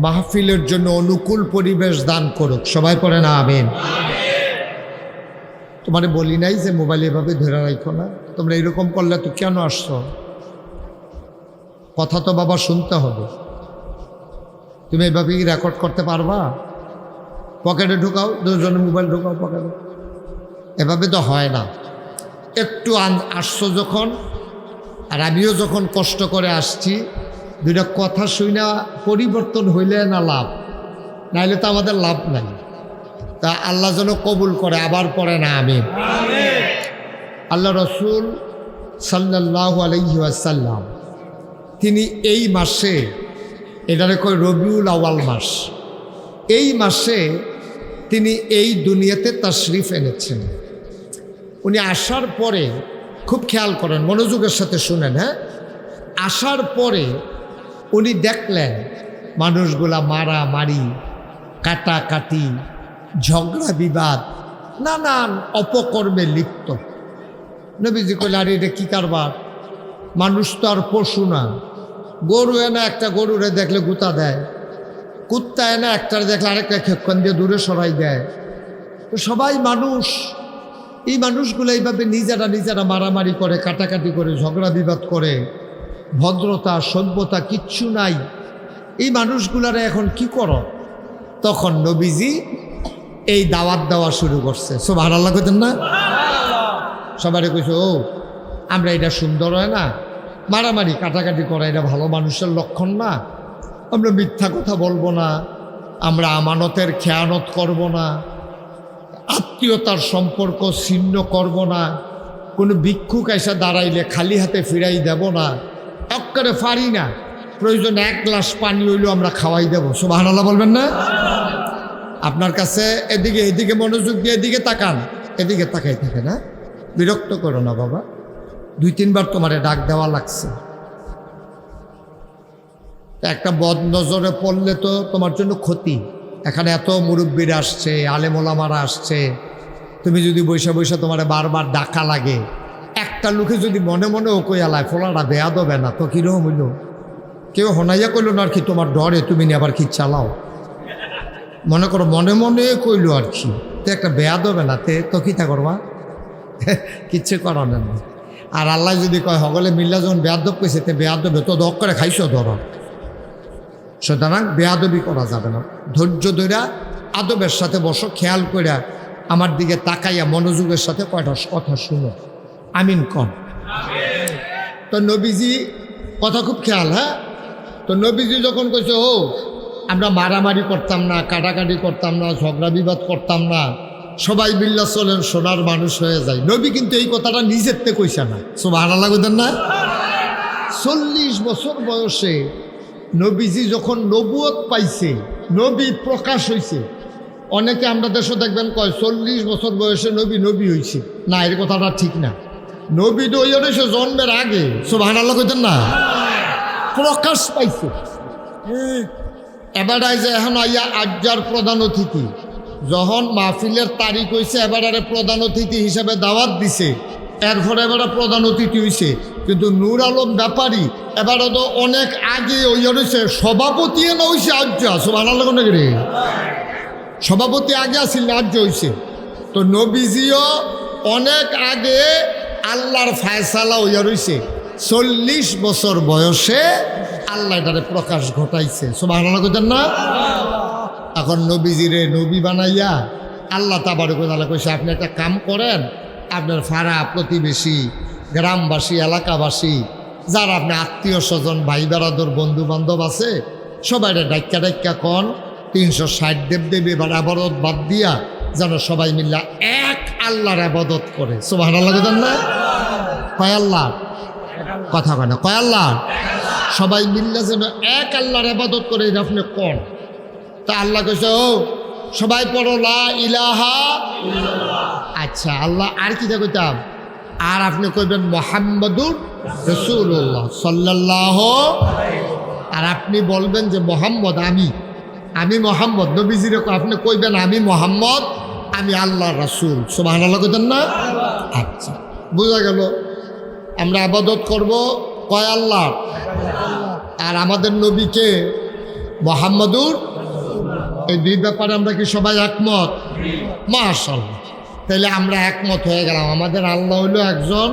Speaker 1: মাহফিলের জন্য অনুকূল পরিবেশ দান করুক। সবাই পড়েন আমিন। তোমারে বলি নাই যে মোবাইল এভাবে ধরে রাখো না। তোমরা এরকম করলে তো কেন আসছো? কথা তো বাবা শুনতে হবে। তুমি এভাবে কি রেকর্ড করতে পারবা? পকেটে ঢুকাও, দুজনে মোবাইল ঢুকাও পকেটে। এভাবে তো হয় না। একটু আসছো যখন, আর আমিও যখন কষ্ট করে আসছি, দুইটা কথা শুনে পরিবর্তন হইলে না লাভ, নাইলে তো আমাদের লাভ নাই। তা আল্লাহ যেন কবুল করে। আবার পড়ে না আমিন। আল্লাহ রসুল সাল্লাল্লাহু আলাইহি ওয়াসাল্লাম তিনি এই মাসে, এটারে কয় রবিউল আউয়াল মাস, এই মাসে তিনি এই দুনিয়াতে তাশরিফ এনেছেন। উনি আসার পরে, খুব খেয়াল করেন, মনোযোগের সাথে শুনেন, হ্যাঁ, আসার পরে উনি দেখলেন মানুষগুলা মারামারি, কাটাকাটি, ঝগড়া বিবাদ, নানান অপকর্মে লিপ্ত। নবীজি কইলেন, আরে এটা কী কারবার? মানুষ তো আর পশু না। গরু এনে একটা গরুরে দেখলে গুতা দেয়, কুত্তা এনে একটারে দেখলে আরেকটা খেক্ষণ দিয়ে দূরে সরাই দেয়। তো সবাই মানুষ। এই মানুষগুলো এইভাবে নিজেরা মারামারি করে, কাটাকাটি করে, ঝগড়া বিবাদ করে, ভদ্রতা সভ্যতা কিচ্ছু নাই। এই মানুষগুলারে এখন কি করো? তখন নবীজি এই দাওয়াত দেওয়া শুরু করছে। সুবহানাল্লাহ কইতেন না? সবাই কইছে, ও আমরা এটা সুন্দর হয় না, মারামারি কাটাকাটি করা এটা ভালো মানুষের লক্ষণ না। আমরা মিথ্যা কথা বলবো না, আমরা আমানতের খেয়ানত করব না, আত্মীয়তার সম্পর্ক ছিন্ন করব না, কোনো ভিক্ষুক এসে দাঁড়াইলে খালি হাতে ফিরাই দেব না, এক্কেবারে পারি না, প্রয়োজন এক গ্লাস পানি হইলেও আমরা খাওয়াই দেবো। সুবহানাল্লাহ বলবেন না? আপনার কাছে এদিকে মনোযোগ দিয়ে এদিকে তাকান, এদিকে তাকাই থাকে না, বিরক্ত করো না বাবা। 2-3 বার তোমারে ডাক দেওয়া লাগছে। একটা বদ নজরে পড়লে তো তোমার জন্য ক্ষতি। এখানে এত মুরব্বীরা আসছে, আলেমোলামারা আসছে, তুমি যদি বৈশা বৈশা তোমারে বারবার ডাকা লাগে, একটা লোকে যদি মনে মনে ও কইয়ালায় ফোলাটা বেয়া দেবে না তো কিরকম হইল? কেউ হনাইয়া কইল না আর কি তোমার ডরে তুমি নি আবার কি চালাও, মনে করো মনে মনে কইল আর কি, তো একটা বেয়া দেবে না তে তো কিতা করবা, কিচ্ছু করার না। আর আল্লাহ যদি কয় হগলে মিল্লা যখন বেয়াদব কইছে তে বেয়াদবে তো দক করে খাইছো ধর, সুতরাং বেয়াদবি করা যাবে না। ধৈর্য ধইরা আদবের সাথে বসো, খেয়াল কইরা আমার দিকে তাকাইয়া মনোযোগের সাথে কয়টা কথা শুনো, আমিন কন। তো নবীজি কথা খুব খেয়াল, হ্যাঁ। তো নবীজি যখন কইছে ও আমরা মারামারি করতাম না, কাটাকাটি করতাম না, ঝগড়া বিবাদ করতাম না, সবাই বিল্লা চলেন সোনার মানুষ হয়ে যায়, নবী কিন্তু এই কথাটা নিজের থেকে কইছে না, সুবহানাল্লাহ কইতেন না। 40 বছর বয়সে নবীজি যখন নবুয়ত পাইছে, নবী প্রকাশ হইছে, অনেকে আমরা দেশে দেখবেন কয় 40 বছর বয়সে নবী নবী হইছে, না এর কথাটা ঠিক না। নবী তো হইয়া রয়েছে জন্মের আগে, সুবহানাল্লাহ কইতেন না, প্রকাশ পাইছে। এবার আইছে এখন আইয়া আজ্জার প্রধান অতিথি, যখন মাহফিলের তারিখ হয়েছে এবার আরে প্রধান অতিথি হিসেবে দাওয়াত দিছে, এরপরে এবারে প্রধান অতিথি হয়েছে। কিন্তু নূর আলম ব্যাপারী এবারে তো অনেক আগে হইয়া রয়েছে, সভাপতি না হয়েছে আজ্জা, সুবহানাল্লাহ কোন রে, সভাপতি আগে আসিল না আজ্জা হয়েছে। তো নবীজিও অনেক আগে আল্লাহর ফায়সালা হইয়া রয়েছে, 40 বছর বয়সে আল্লাহ এটারে প্রকাশ ঘটাইছে, সুবহানাল্লাহ কইতেন না। এখন নবীজিরে নবী বানাইয়া আল্লাহ তাবারক ওয়া তাআলা কইছে আপনি একটা কাম করেন, আপনার ফাড়া প্রতিবেশী গ্রামবাসী এলাকাবাসী যারা আপনি আত্মীয় স্বজন ভাই বেড়াদর বন্ধু বান্ধব আছে সবাইরে ডাক্কা ডাক্কা কন 360 দেবদেবী এবার আবাদত বাদ দিয়া যেন সবাই মিল্লা এক আল্লাহর আবাদত করে, সুবহানাল্লাহ কইতেন না। কয় আল্লাহ, কথা কয় না, কয় আল্লাহ, সবাই মিল্লা যেন এক আল্লাহর আবাদত করে, এটা আপনি কন। তা আল্লাহ কইছে ও সবাই পড়ো লা ইলাহা ইল্লাল্লাহ। আচ্ছা আল্লাহ আর কি কইতাম, আর আপনি কইবেন মুহাম্মাদুর রাসূলুল্লাহ সাল্লাল্লাহু আলাইহি, আর আপনি বলবেন যে মোহাম্মদ আমি মোহাম্মদ, নবীজির আপনি কইবেন আমি মোহাম্মদ, আমি আল্লাহর রাসূল, সুবহানাল্লাহ কইতেন না। আচ্ছা বোঝা গেল, আমরা আবাদত করব কয় আল্লাহ, আর আমাদের নবীকে মুহাম্মাদুর, এই দুই ব্যাপারে আমরা কি সবাই একমত? মাশাআল্লাহ, তাহলে আমরা একমত হয়ে গেলাম, আমাদের আল্লাহ হইল একজন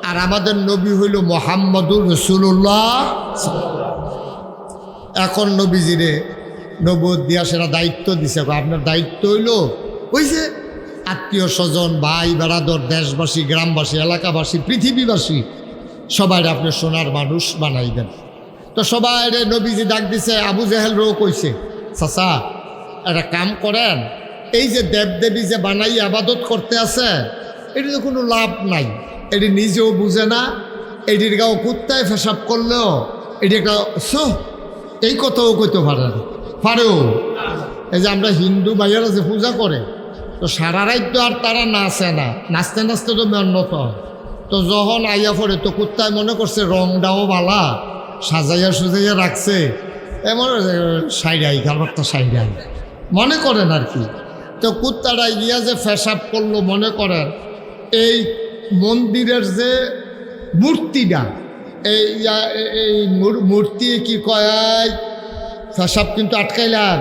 Speaker 1: আর আমাদের নবী হইল মুহাম্মাদুর রাসূলুল্লাহ। এখন নবীজিরে নবুয়ত দিয়া সেটা দায়িত্ব দিছে, আপনার দায়িত্ব হইল ওই যে আত্মীয় স্বজন ভাই বেড়াদর দেশবাসী গ্রামবাসী এলাকাবাসী পৃথিবীবাসী সবাই আপনি সোনার মানুষ বানাইবেন। তো সবাই নবীজি ডাক দিছে, আবু জেহেল রো কইছে চাচা একটা কাম করেন, এই যে দেবদেবী যে বানাই আবাদত করতে আছে এটি তো কোনো লাভ নাই, এটি নিজেও বুঝে না, এটির গাও কুত্তায় ফেসাব করলেও এটি একটা এই কথাও কইতে পারেও। এই যে আমরা হিন্দু ভাইয়ারা যে পূজা করে তো সারা রাত তো আর তারা নাচে না, নাচতে নাচতে তো মেন্নত, তো যখন আইয়া পড়ে তো কুত্তায় মনে করছে রংটাও বালা সাজাইয়া সুজাইয়া রাখছে, এমন সাইডাই গালবারটা সাইডাই মনে করেন আর কি। তো কুত্তাটা গিয়া যে ফেসাব করলো, মনে করেন এই মন্দিরের যে মূর্তিটা, এই মূর্তি কি কয় ফেসাব কিন্তু আটকাইলাম,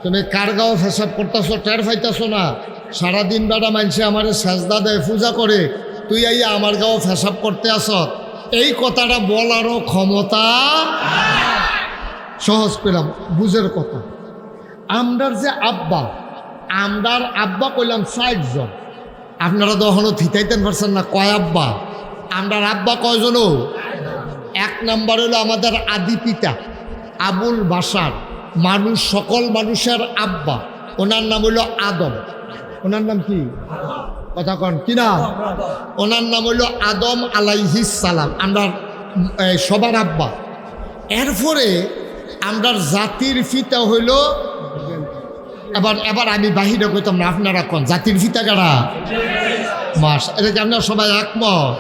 Speaker 1: তুমি কার গাও ফেসাব করতেছো টের পাইতেছো না, সারাদিন বেড়া মানুষে আমার সেজদা দেয় পূজা করে, তুই আইয়া আমার গাও ফেসাব করতে আস, এই কথাটা বলারও ক্ষমতা সহজ পেলাম, বুঝের কথা। আমরার যে আমরার আব্বা কইলাম 60 জন, আপনারা তো এখনো থিতাইতেন পারছেন না কয় আব্বা, আমরার আব্বা কয়জনও, 1 নম্বর হলো আমাদের আদি পিতা আবুল বাশার, মানুষ সকল মানুষের আব্বা, ওনার নাম হইল আদম। ওনার নাম কি কথা কন কি নাম? ওনার নাম হইল আদম আলাইহিস সালাম, আমরা সবার আব্বা। এরপরে আমরা জাতির পিতা হইল, এবার আমি বাহিরে কইতাম না, আপনারা কোন জাতির পিতা কারা? মাস, এটা কি আপনারা সবাই একমত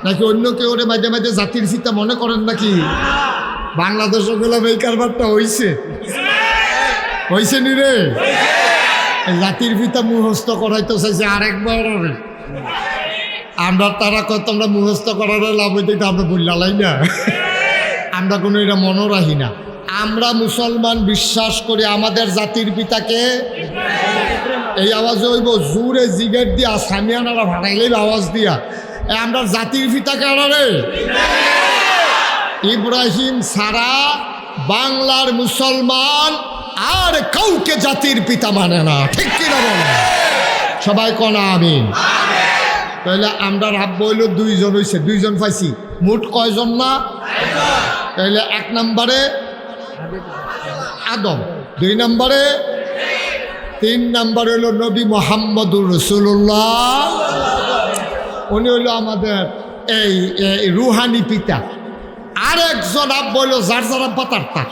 Speaker 1: নাকি অন্য কেউ মাঝে মাঝে জাতির পিতা মনে করেন নাকি? বাংলাদেশ গেলাম এই কারবারটা হয়েছে নি রে, জাতির পিতা মুখস্থ করাইতে চাইছে আরেকবার, আমরা তারা কত আমরা মুখস্থ করার লাভ হইতে আমরা বললাই না, আমরা কোনো এটা মনে রাখি না। আমরা মুসলমান বিশ্বাস করি আমাদের জাতির পিতাকে। এই আওয়াজ হইব জোরে জিগের দিয়া সামিয়ানারা ভাড়াইলেই আওয়াজ দিয়া আমরা জাতির পিতাকে রে ইব্রাহিম সারা বাংলার মুসলমান আর কাউকে জাতির পিতা মানে না, ঠিক কিনা বলে? সবাই কনা আমিন। তাহলে আমরা রাব্ব হইল দুইজন হয়েছে, দুইজন পাইছি, মোট কয়জন না? তাহলে 1 নম্বরে আদম, 2 নম্বরে, 3 নম্বর হইল নবী মোহাম্মদুর রাসূলুল্লাহ। উনি হইল আমাদের এই রুহানি পিতা। আর একজন আব্বা হইল যার যার আব্বা তার তার।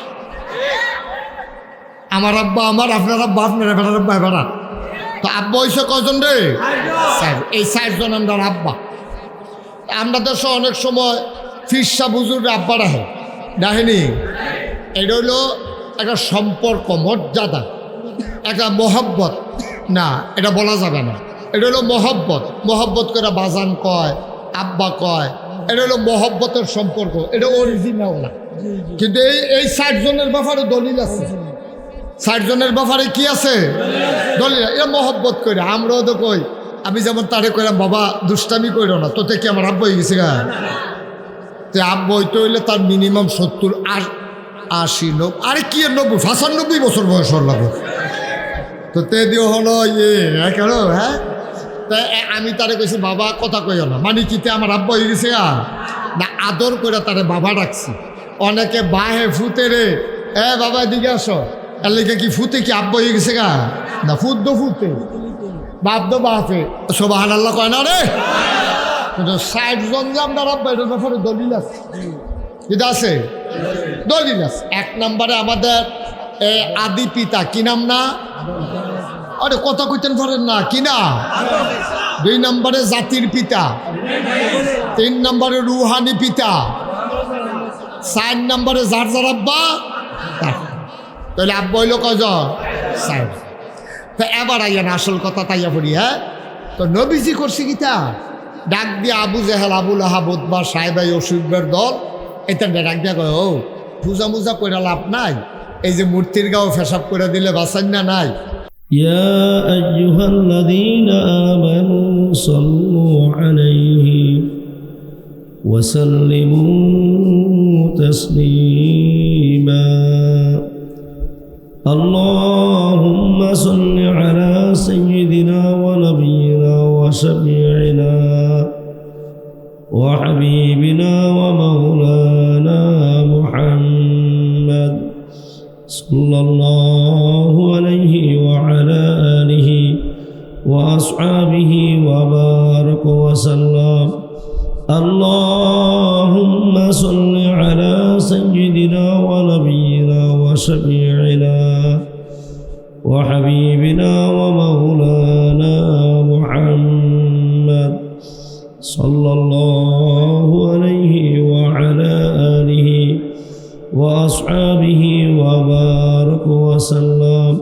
Speaker 1: আমার আব্বা আমার, আপনার আব্বা আপনার, এবার আব্বা এবার। তো আব্বা হয়েছে কয়জন রে? 4। এই 4 জন আমরা আব্বা। আমরা দেশে অনেক সময় ফিরসা বুজুর আব্বা রাখে, দেখেনি? এটা হইল একটা সম্পর্ক, মর্যাদা, একটা মহব্বত। না, এটা বলা যাবে না। এটা হলো মহব্বত। মহব্বত করে বাজান কয়, আব্বা কয়, এটা হলো মহব্বতের সম্পর্ক। এটা অরিজিনাল না, কিন্তু এই 4 জনের ব্যাপারে দলিল আছে। 4 জনের ব্যাপারে কি আছে? দলিল। এটা মহব্বত করে। আমরাও তো কই, আমি যেমন তারে কইলাম বাবা দুষ্টামি কইরো না, তোতে কি আমার আব্বা হয়ে গেছে গা? তো আব্বা হইতে হইলে তার মিনিমাম 70, 80, 90, আরে কি 90, 95 বছর বয়স লাগবে। তো তে দিও হলো কেন? হ্যাঁ, তাই আমি তারে কইছি বাবা কথা কইও না, মানে কি আমার আব্বা হয়ে গেছে গা? না, আদর করে তারে বাবা ডাকছি। অনেকে বাহে ফুতে রে, বাবা এদিকে আসো, এর লেগে কি ফুতে কি আব্বা হয়ে গেছে গা? না, ফুট দো ফুতে, বাপ দো বাপে, সুবহানাল্লাহ কয় না রে? কিন্তু 60 জন যে আমরা আব্বা, এটার ব্যাপারে দলিল আছে। এটা আছে, দলিল আছে। 1 নম্বরে আমাদের আদি পিতা, কি নাম না? আরে কথা কইতেন পারেন না, কি না? 2 নম্বরে জাতির পিতা, 3 নম্বরে রুহানি পিতা, 4 নম্বরে যার যার আব্বা তার। তাহলে আব্বা হইল কয়জন? 4। তো এবার আইয়া না আসল কথা তাইয়া পড়ি। হ্যাঁ, তো নবীজি করছে গীতা ডাক দিয়ে আবু জেহেল, আবুল আহাব, উতবা, সাহেবাই, অসুখের দল, এটা ডাক দিয়া কয়, ও পূজা মুজা করে লাভ নাই, এই যে মূর্তির গাও ফেসাব করে দিলে বাঁচান না নাই।
Speaker 3: يا أيها الذين آمنوا صلوا عليه وسلموا تسليما اللهم صل على سيدنا ونبينا وشفيعنا وحبيبنا ومولانا محمد صلى الله عليه وعلى آله وأصحابه وبارك وسلم اللهم صل على سيدنا ونبينا وشفيعنا وحبيبنا ومولانا محمد صلى الله عليه وعلى آله وأصحابه وبارك وسلم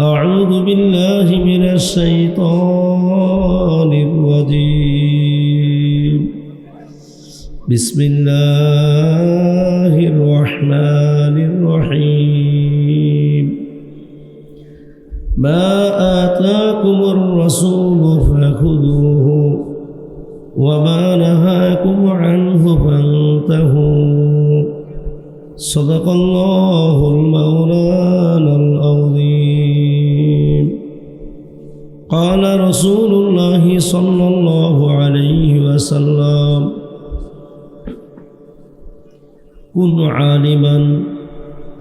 Speaker 3: أعوذ بالله من الشيطان الرجيم بسم الله الرحمن الرحيم ما آتاكم الرسول فخذوه وما نهاكم عنه فانتهوا صدق الله المولانا العظيم قال رسول الله صلى الله عليه وسلم كن عالما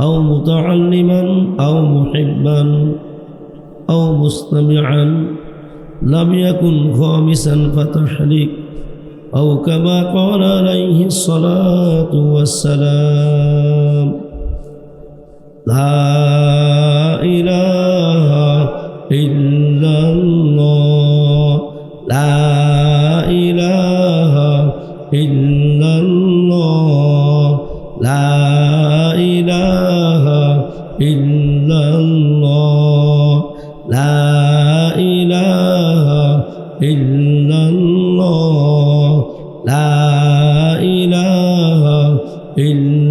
Speaker 3: أو متعلما أو محبا أو مستمعا لم يكن خامسا فتحلك أو كما قال عليه الصلاة والسلام لا إله إلا الله لا إله إلا الله لا إله إلا الله لا إله إلا الله لا إله إلا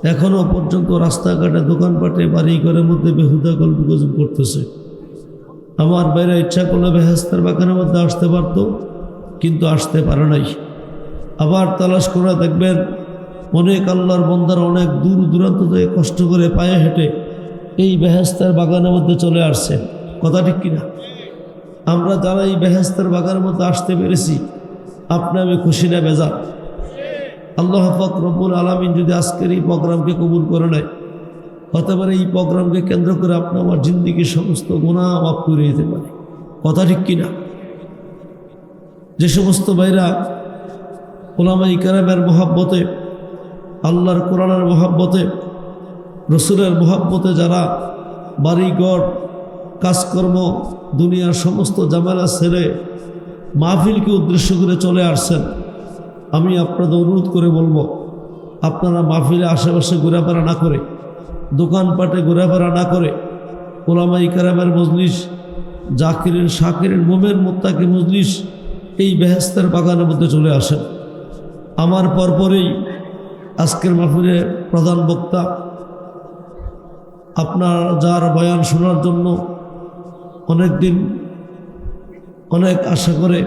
Speaker 3: এখনো পর্যন্ত রাস্তাঘাটে দোকানপাটে বাড়ি ঘরের মধ্যে বেহুদা গল্প গুজব করতেছে। আমার বাইরে ইচ্ছা করলে বেহেস্তার বাগানের মধ্যে আসতে পারত, কিন্তু আসতে পারে নাই। আবার তালাশ করে দেখবেন অনেক আল্লাহর বান্দারা অনেক দূর দূরান্ত থেকে কষ্ট করে পায়ে হেঁটে এই বেহেস্তার বাগানের মধ্যে চলে আসছে। কথা ঠিক কিনা? আমরা যারা এই বেহেস্তার বাগানের মধ্যে আসতে পেরেছি, আপনি আমি খুশি না বেজার? আল্লাহ পাক রব্বুল আলামিন যদি আজকের এই প্রোগ্রামকে কবুল করে নেয়, হতে পারে এই প্রোগ্রামকে কেন্দ্র করে আপনি আমার জিন্দিগির সমস্ত গুনাহ মাফ করে দিতে পারে। কথা ঠিক কিনা? যে সমস্ত ভাইরা উলামায়ে কেরামের মহব্বতে, আল্লাহর কোরআনের মহব্বতে, রসুলের মহব্বতে যারা বাড়িঘর কাজকর্ম দুনিয়ার সমস্ত ঝামেলা ছেড়ে মাহফিলকে উদ্দেশ্য করে চলে আসছেন, আমি আপনাদের অনুরোধ করে বলবো, আপনারা মাহফিলে আশেপাশে ঘোরাফেরা না করে, দোকানপাটে ঘোরাফেরা না করে, উলামায়ে কেরামের মজলিস, জাকিরিন শাকিরিন মুমিন মুত্তাকি মজলিস, এই বেহেস্তের বাগানের মধ্যে চলে আসেন। আমার পরপরেই আজকের মাহফিলে প্রধান বক্তা, আপনার যার বয়ান শোনার জন্য অনেক দিন অনেক আশা করে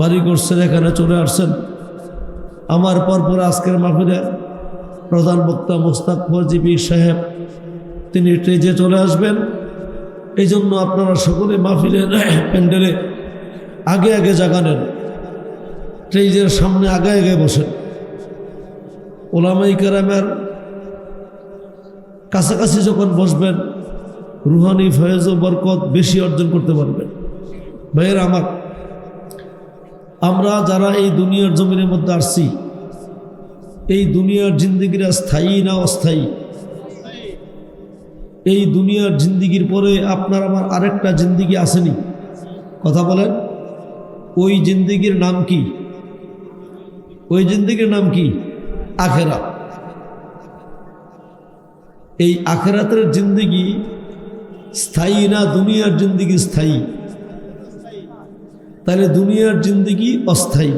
Speaker 3: বাড়ি করছেন, এখানে চলে আসছেন। আমার পরপরে আজকের মাহফিলে প্রধান বক্তা মোস্তাক ফরজি পীর সাহেব, তিনি স্টেজে চলে আসবেন। এই জন্য আপনারা সকলে মাহফিলের প্যান্ডেলে আগে আগে জায়গা নেন, স্টেজের সামনে আগে আগে বসেন। উলামায়ে কেরামের কাছাকাছি যখন বসবেন, রুহানি ফয়েজ ও বরকত বেশি অর্জন করতে পারবেন। ভাইয়েরা আমার, আমরা যারা এই দুনিয়ার জমিনের মধ্যে আসছি, এই দুনিয়ার জিন্দিগিরা স্থায়ী না অস্থায়ী? এই দুনিয়ার জিন্দিগির পরে আপনার আমার আরেকটা জিন্দিগি আসেনি? কথা বলেন। ওই জিন্দিগির নাম কি? ওই জিন্দিগির নাম কি? আখেরাত। এই আখেরাতের জিন্দিগি স্থায়ী না দুনিয়ার জিন্দিগি স্থায়ী? তাহলে দুনিয়ার জিন্দিগি অস্থায়ী,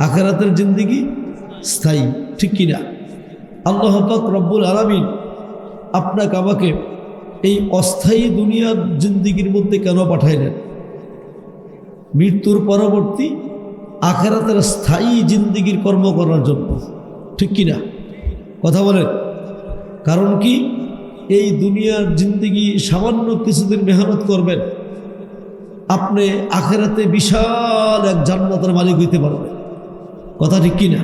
Speaker 3: আখেরাতের জিন্দিগি স্থায়ী, ঠিক কিনা? আল্লাহ পাক রব্বুল আলামিন আপনাকে আমাকে এই অস্থায়ী দুনিয়ার জিন্দিগির মধ্যে কেন পাঠাইলেন? মৃত্যুর পরবর্তী আখেরাতের স্থায়ী জিন্দিগির কর্ম করার জন্য, ঠিক কিনা? কথা বলেন। কারণ কি? এই দুনিয়ার জিন্দিগি সামান্য কিছুদিন মেহনত করবেন, আপনি আখেরাতে বিশাল এক জান্নাতের মালিক হইতে পারবেন। কথা ঠিক কিনা?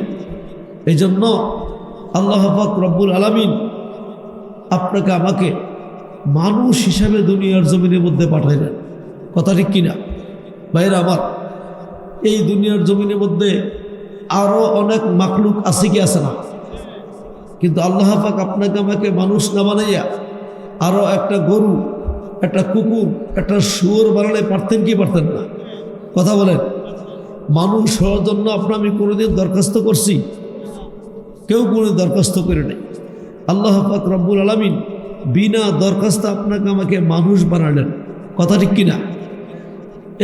Speaker 3: এই জন্য আল্লাহ পাক রব্বুল আলামিন আপনাকে আমাকে মানুষ হিসাবে দুনিয়ার জমিনের মধ্যে পাঠাইলেন। কথা ঠিক কিনা? ভাইরা আমার, এই দুনিয়ার জমিনের মধ্যে আরও অনেক মাখলুক আছে কি আছে না? কিন্তু আল্লাহ পাক আপনাকে আমাকে মানুষ না বানাইয়া আরও একটা গরু, একটা কুকুর, একটা শুয়োর বানালে পারতেন কি পারতেন না? কথা বলেন। মানুষ হওয়ার জন্য আপনার আমি কোনোদিন দরখাস্ত করছি? কেউ কোনো দরখাস্ত করে নেই। আল্লাহ পাক রব্বুল আলামিন বিনা দরখাস্তে আপনাকে আমাকে মানুষ বানালেন। কথা ঠিক কিনা?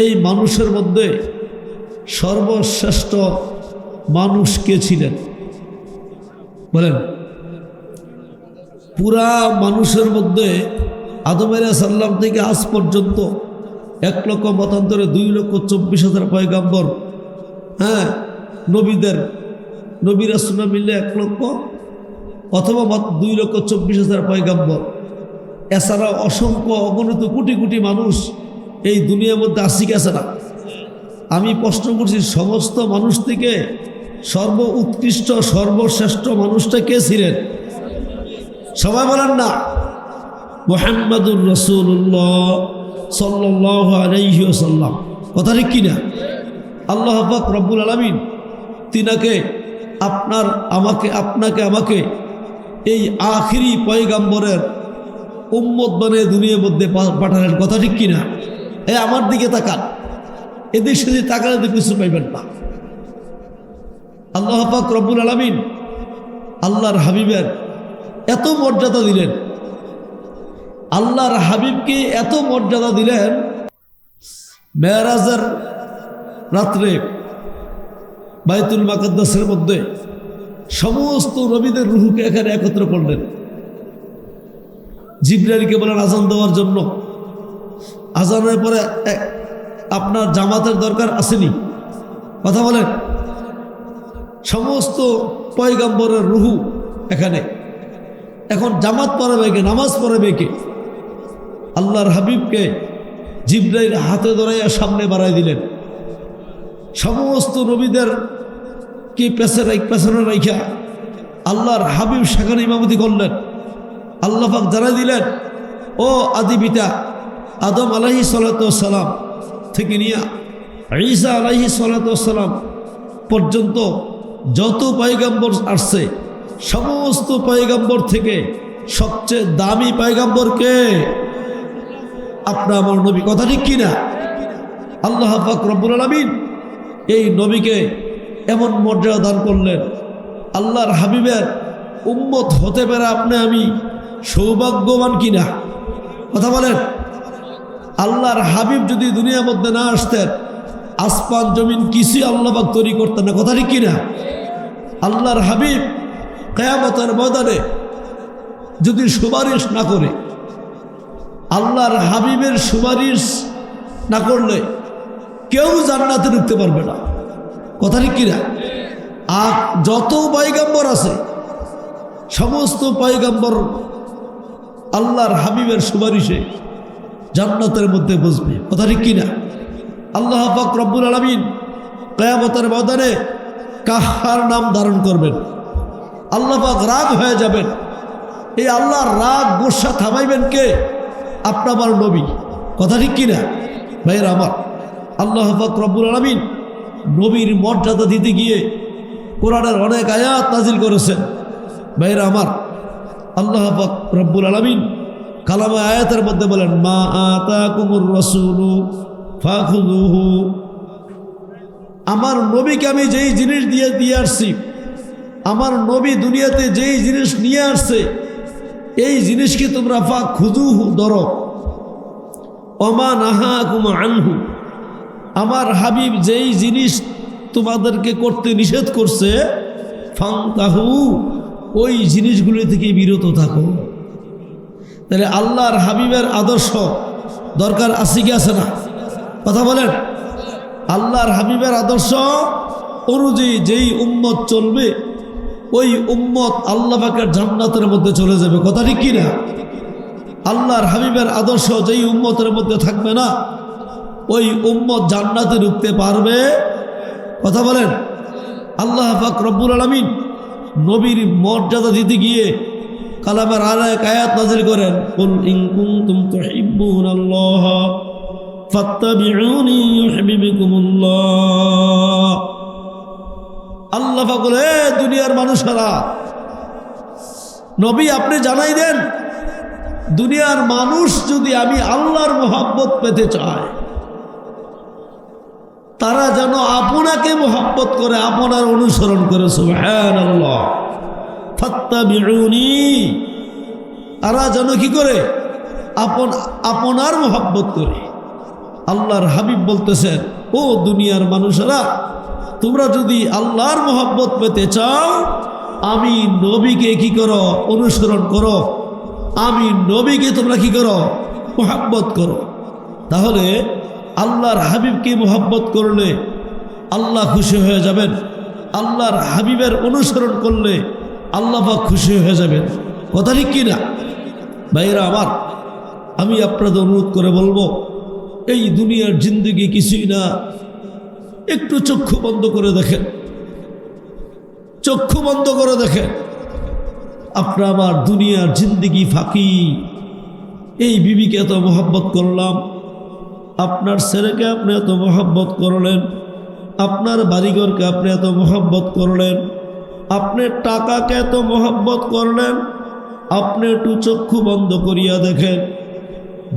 Speaker 3: এই মানুষের মধ্যে সর্বশ্রেষ্ঠ মানুষ কে ছিলেন বলেন? পুরা মানুষের মধ্যে আদম আলাইহিস সালাম থেকে আজ পর্যন্ত 1 লক্ষ মতান্তরে 2,24,000 পয়গাম্বর, নবী রাসূল মিললে 1 লক্ষ অথবা 2,24,000 পয়গাম্বর। এছাড়া অসংখ্য অগণিত কোটি কোটি মানুষ এই দুনিয়ার মধ্যে আসি গেছে না? আমি প্রশ্ন করছি, সমস্ত মানুষ থেকে সর্ব উৎকৃষ্ট সর্বশ্রেষ্ঠ মানুষটা কে ছিলেন? সবাই বলেন না। মুহাম্মাদুর রাসূলুল্লাহ সাল্লাল্লাহু আলাইহি ওয়াসাল্লাম। কথা ঠিক কিনা? আল্লাহ পাক রব্বুল আলামিন তিনাকে আপনাকে এই আখিরি পয়গাম্বরের উম্মত বানিয়ে দুনিয়ার মধ্যে পাঠালেন। কথা ঠিক কিনা? আমার দিকে তাকান, এদের সাথে তাকালে তো কিছু পাইবেন না। আল্লাহ পাক রব্বুল আলামিন আল্লাহর হাবিবের এত মর্যাদা দিলেন, আল্লাহর হাবিবকে এত মর্যাদা দিলেন, মেরাজের রাত্রে বাইতুল মুকাদ্দাসের মধ্যে সমস্ত নবীদের রুহুকে এখানে একত্র করলেন। জিবরাইলকে বলেন আজান দেওয়ার জন্য। আজানের পরে আপনার জামাতের দরকার আসেনি, কথা বলেন। সমস্ত পয়গম্বরের রুহু এখানে। এখন জামাত পড়াবে কে, নামাজ পড়াবে কে? আল্লাহর হাবিবকে জিবরাইল হাতে ধরাইয়া সামনে বাড়াই দিলেন। সমস্ত নবীদের কি পেছনে রাইখা আল্লাহর হাবিব সেখানে ইমামতি করলেন। আল্লাহ পাক জানাই দিলেন, ও আদি পিতা আদম আলাইহিস সালাতু ওয়াস সালাম থেকে নিয়ে ঈসা আলাইহিস সালাতু ওয়াস সালাম পর্যন্ত যত পয়গম্বর আসছে, সমস্ত পয়গম্বর থেকে সবচেয়ে দামি পয়গম্বর কে? আপনার আমার নবী, কথা ঠিক কিনা? আল্লাহ পাক রব্বুল আলামিন এই নবীকে এমন মর্যাদা দান করলেন। আল্লাহর হাবিবের উম্মত হতে পারে আপনি আমি সৌভাগ্যবান কিনা, কথা বলেন। আল্লাহর হাবিব যদি দুনিয়ার মধ্যে না আসতেন, আসমান জমিন কিছুই আল্লাহ পাক তৈরি করতেন না, কথা ঠিক কিনা? আল্লাহর হাবিব কিয়ামতের ময়দানে যদি সুপারিশ না করে, আল্লাহর হাবিবের সুপারিশ না করলে কেউ জান্নাতে ঢুকতে পারবে না, কথা ঠিক কিনা? আর যত পয়গম্বর আছে সমস্ত পয়গম্বর আল্লাহর হাবিবের সুপারিশে জান্নাতের মধ্যে বসবে, কথা ঠিক কিনা? আল্লাহ পাক রব্বুল আলামিন কিয়ামতের ময়দানে কাহার নাম ধারণ করবেন, আল্লাহ পাক রাগ হয়ে যাবেন। এই আল্লাহর রাগ গোসা থামাইবেন কে? আপনার আমার নবী, কথা ঠিক কিনা? ভাইয়েরা আমার, আল্লাহ পাক রব্বুল আলামিন নবীর মর্যাদা দিতে গিয়ে কোরআনের অনেক আয়াত নাজিল করেছেন। ভাইয়েরা আমার, আল্লাহ পাক রব্বুল আলামিন কালামে আয়াতের মধ্যে বলেন, মা আতাকুমুর রাসূলু ফাখুযুহু। আমার নবীকে আমি যেই জিনিস দিয়ে আসছি, আমার নবী দুনিয়াতে যেই জিনিস নিয়ে আসছে, এই জিনিসকে তোমরা ফাখুযুহু ধরো। ওমা নাহাকুম আনহু, আমার হাবিব যেই জিনিস তোমাদেরকে করতে নিষেধ করছে, ফান্তাহু, ওই জিনিসগুলি থেকে বিরত থাকো। তাহলে আল্লাহর হাবিবের আদর্শ দরকার আছে কি আছে না, কথা বলেন। আল্লাহর হাবিবের আদর্শ অনুযায়ী যেই উম্মত চলবে, ওই উম্মত আল্লাহ পাকের জান্নাতের মধ্যে চলে যাবে, কথা ঠিক কিনা? আল্লাহর হাবিবের আদর্শ যেই উম্মতের মধ্যে থাকবে না, ওই উম্মত জান্নাতে ঢুকতে পারবে, কথা বলেন। আল্লাহ পাক রব্বুল আলামিন নবীর মর্যাদা দিতে গিয়ে কালামের আরেক আয়াত নাজিল করেন, কুল ইন কুনতুম তুহিব্বুনাল্লাহ ফাত্তাবিউনি ইউহিব্বুকুমুল্লাহ। আল্লাহ পাক বলে, দুনিয়ার মানুষেরা, নবী আপনি জানাই দেন, দুনিয়ার মানুষ যদি আমি আল্লাহর মহব্বত পেতে চায়, তারা যেন আপনাকে মহব্বত করে, আপনার অনুসরণ করে। সুবহানাল্লাহ। ফাত্তাবিউনি, তারা যেন কি করে? আপনার মহব্বত করে। আল্লাহর হাবিব বলতেছেন, ও দুনিয়ার মানুষেরা, তোমরা যদি আল্লাহর মহব্বত পেতে চাও, আমি নবীকে কি করো? অনুসরণ করো। আমি নবীকে তোমরা কি করো? মহব্বত করো। তাহলে আল্লাহর হাবিবকে মহব্বত করলে আল্লাহ খুশি হয়ে যাবেন। আল্লাহর হাবিবের অনুসরণ করলে আল্লাহ পাক খুশি হয়ে যাবেন, কথা ঠিক কিনা? ভাইরা আমার, আমি আপনাদের অনুরোধ করে বলবো, এই দুনিয়ার জিন্দগি কিছুই না। একটু চক্ষু বন্ধ করে দেখেন, চক্ষু বন্ধ করে দেখেন, আপনার আমার দুনিয়ার জিন্দগি ফাঁকি। এই বিবিকে এত মহব্বত করলাম, আপনার ছেলেকে আপনি এত মহব্বত করলেন, আপনার বাড়িঘরকে আপনি এত মহব্বত করলেন, আপনি টাকাকে এত মহব্বত করলেন। আপনি একটু চক্ষু বন্ধ করিয়া দেখেন,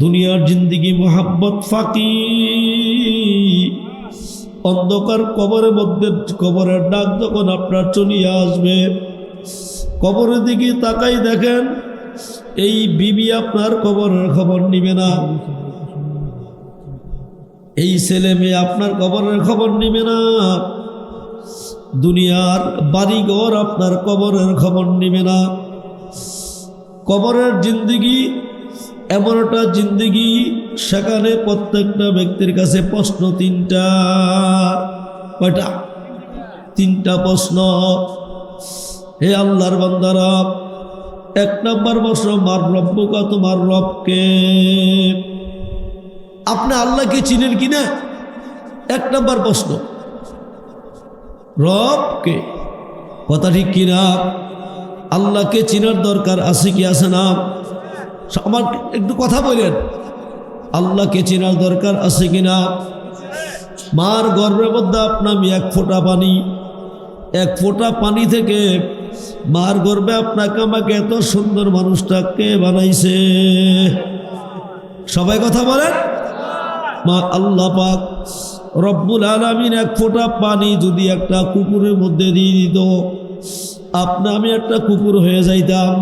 Speaker 3: দুনিয়ার জিন্দগি মহব্বত ফাঁকি। অন্ধকার কবরের মধ্যে, কবরের ডাক যখন আপনার চলিয়া আসবে, কবরের দিকে তাকাই দেখেন, এই বিবি আপনার কবরের খবর নিবে না, এই ছেলে মেয়ে আপনার কবরের খবর নিবে না। দুনিয়ার বাড়িঘর আপনার কবরের খবর নেবে না। কবরের জিন্দেগি এমন একটা জিন্দেগি, সেখানে প্রত্যেকটা ব্যক্তির কাছে প্রশ্ন তিনটা। কয়টা? তিনটা প্রশ্ন। হে আল্লাহর বান্দারা, এক নম্বর প্রশ্ন, মার রব্বুকা, তোমার রবকে। আপনি আল্লাহকে চিনেন কিনা? এক নম্বর প্রশ্ন, রবকে। কথা ঠিক কিনা? আল্লাহকে চিনার দরকার আছে কি আছে না? আমার একটু কথা বলেন, আল্লাহকে চিনার দরকার আছে কিনা? মার গর্ভের মধ্যে আপনার এক ফোঁটা পানি, এক ফোঁটা পানি থেকে মার গর্ভে আপনাকে আমাকে এত সুন্দর মানুষটাকে বানাইছে। সবাই কথা বলেন। মা আল্লাহ পাক রব্বুল আলামিন এক ফোঁটা পানি যদি একটা কুকুরের মধ্যে দিয়ে দিত, আপনি আমি একটা কুকুর হয়ে যাইতাম।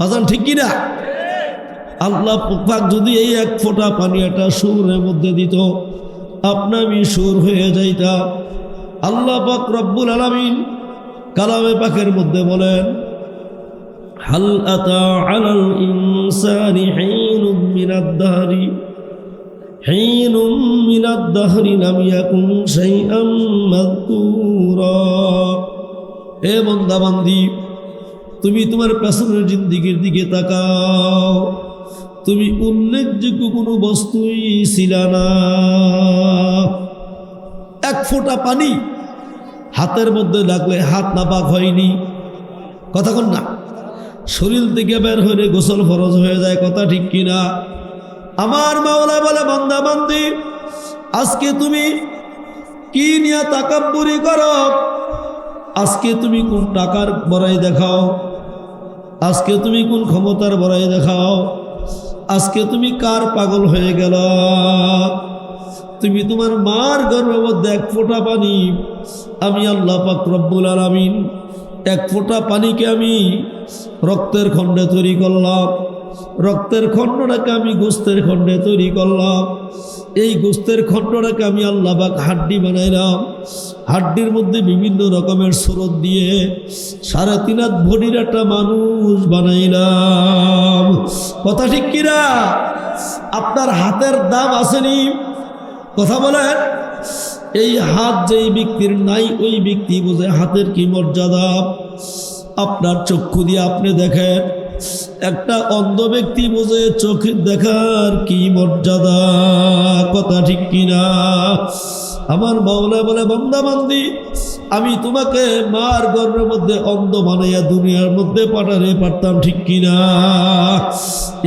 Speaker 3: আজান ঠিক কিনা? আল্লাহ পাক যদি এই এক ফোঁটা পানি একটা সুরের মধ্যে দিত, আপনি আমি সুর হয়ে যাইতাম। আল্লাহ পাক রব্বুল আলামিন কালামে পাকের মধ্যে বলেন, হাল আতা আলাল ইনসানি হিনুম মিনাদ দাহরি হিনুম মিনাদ দাহরি লাম ইয়াকুন শাইআম মাযকুরা। হে বান্দা বান্দি, তুমি তোমার পেছনের জিন্দেগির দিকে তাকাও, তুমি উল্লেখযোগ্য কোনো বস্তুই ছিল না। এক ফোঁটা পানি হাতের মধ্যে লাগলে হাত নাপাক হয়নি। কথা কন না? শরীর থেকে বের হয়ে গোসল ফরজ হয়ে যায়। কথা ঠিক কিনা? আমার মাওলা বলে, বান্দা বান্দি, আজকে তুমি কি নিয়ে তাকাব্বুরি করো? আজকে তুমি কোন টাকার বড়াই দেখাও? আজকে তুমি কোন ক্ষমতার বড়াই দেখাও? আজকে তুমি কার পাগল হয়ে গেল? তুমি তোমার মার গর্ভের মধ্যে এক ফোঁটা পানি, আমি আল্লাহ পাক রব্বুল আলামিন এক ফোঁটা পানিকে আমি রক্তের খণ্ডে তৈরি করলাম, রক্তের খণ্ডটাকে আমি গোস্তের খণ্ডে তৈরি করলাম, এই গোস্তের খণ্ডটাকে আমি আল্লাহ পাক হাড্ডি বানাইলাম, হাড্ডির মধ্যে বিভিন্ন রকমের স্রোত দিয়ে 3.5 হাত ভরির একটা মানুষ বানাইলাম। কথা ঠিক কিনা? আপনার হাতের দাম আসেনি? কথা বলেন। এই হাত যেই ব্যক্তির নাই, ওই ব্যক্তি বোঝে হাতের কি মর্যাদা। আপনার চক্ষু দিয়ে আপনি দেখেন, একটা অন্ধ ব্যক্তি বোঝে চোখের দেখার কি মর্যাদা। কথা ঠিক কিনা? আমার মাওলা বলে, বান্দা বান্দি, আমি তোমাকে মার গর্ভের মধ্যে অন্ধ বানাইয়া দুনিয়ার মধ্যে পাঠাতে পারতাম, ঠিক কিনা?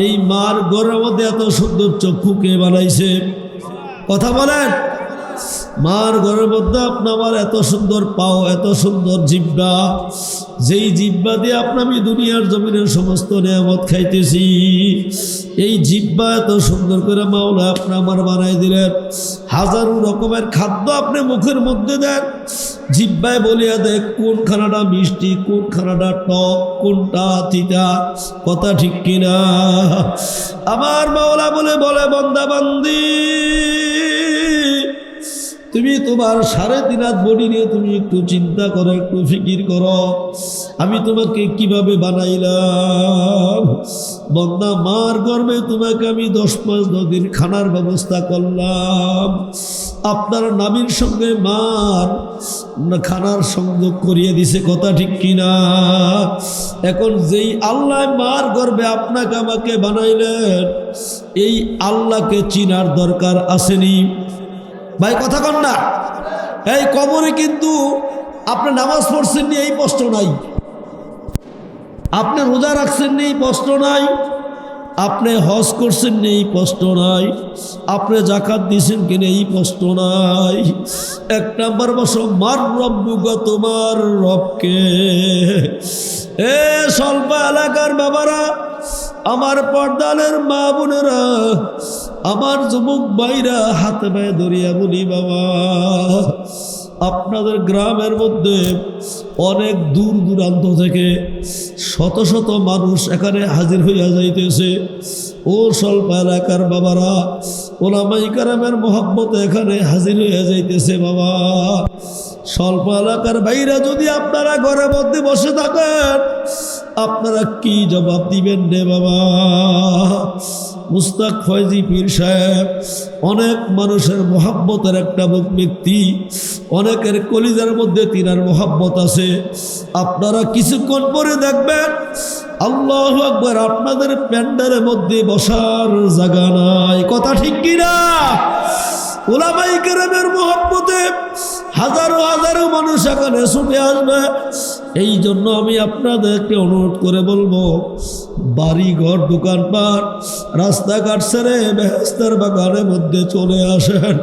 Speaker 3: এই মার গর্ভের মধ্যে এত সুন্দর চক্ষু কে বানাইছে? কথা বলেন। মার ঘরের মধ্যে আপনার এত সুন্দর পাও, এত সুন্দর জিহ্বা, যেই জিহ্বা দিয়ে আমি দুনিয়ার জমিনের সমস্ত নিয়ামত খাইতেছি, এই জিহ্বা এত সুন্দর করে মাওলা আপনি আমার বানাই দিলেন। হাজারো রকমের খাদ্য আপনি মুখের মধ্যে দেন, জিহ্বায় বলিয়া দেখ কোন খানাটা মিষ্টি, কোন খানাটা টক, কোনটা তিতা। কথা ঠিক কিনা? আমার মাওলা বলে, বান্দা বান্দি, তুমি তোমার 3.5 হাত বডি নিয়ে তুমি একটু চিন্তা করো, একটু ফিকির করো, আমি তোমাকে কিভাবে বানাইলাম। বান্দা, মার গর্ভে তোমাকে আমি 10 মাস 10 দিন খানার ব্যবস্থা করলাম, আপনার নাবির সঙ্গে মার খানার সংযোগ করিয়ে দিছে। কথা ঠিক কিনা? এখন যেই আল্লাহ মার গর্ভে আপনাকে আমাকে বানাইলেন, এই আল্লাহকে চিনার দরকার আসেনি? ভাই কথা কন না? এই কবরে কিন্তু আপনি নামাজ পড়ছেন নি এই প্রশ্ন নাই, আপনি রোজা রাখছেন নি এই প্রশ্ন নাই, আপনি হজ করছেন নি এই প্রশ্ন নাই, আপনি জাকাত দিয়েছেন কিনা এই প্রশ্ন নাই। 1 নম্বর প্রশ্ন, মার রব্বুকা, তোমার রবকে। এ স্বল্প এলাকার বাবারা, আমার পর্দালের মা বোনেরা, আমার যুবক ভাইরা, হাতে পায়ে ধরিয়া বলি, বাবা, আপনাদের গ্রামের মধ্যে অনেক দূর দূরান্ত থেকে শত শত মানুষ এখানে হাজির হইয়া যাইতেছে। ও স্বল্প এলাকার বাবারা, ওলামায়ে কেরামের মহব্বতে এখানে হাজির হইয়া যাইতেছে। বাবা, স্বল্প এলাকার ভাইরা যদি আপনারা ঘরের মধ্যে বসে থাকেন, আপনারা কি জবাব দিবেন রে বাবা? মুস্তাক ফয়জি পীর সাহেব অনেক মানুষের মোহাব্বতের একটা ব্যক্তি, অনেকের কলিজার মধ্যে তিনার মোহাব্বত আছে। আপনারা কিছুক্ষণ পরে দেখবেন আল্লাহু আকবার, আপনাদের প্যান্ডেলের মধ্যে বসার জায়গা নাই। কথা ঠিক কিনা? উলামাই কেরামের মোহাব্বতে হাজারো হাজারো মানুষ এখানে ছুটে আসবে। এই জন্য আমি আপনাদেরকে অনুরোধ করে বলবো, বাড়ি ঘর দোকানপাট রাস্তাঘাট ছেড়ে বেহেশতের বাগানের মধ্যে চলে আসেন।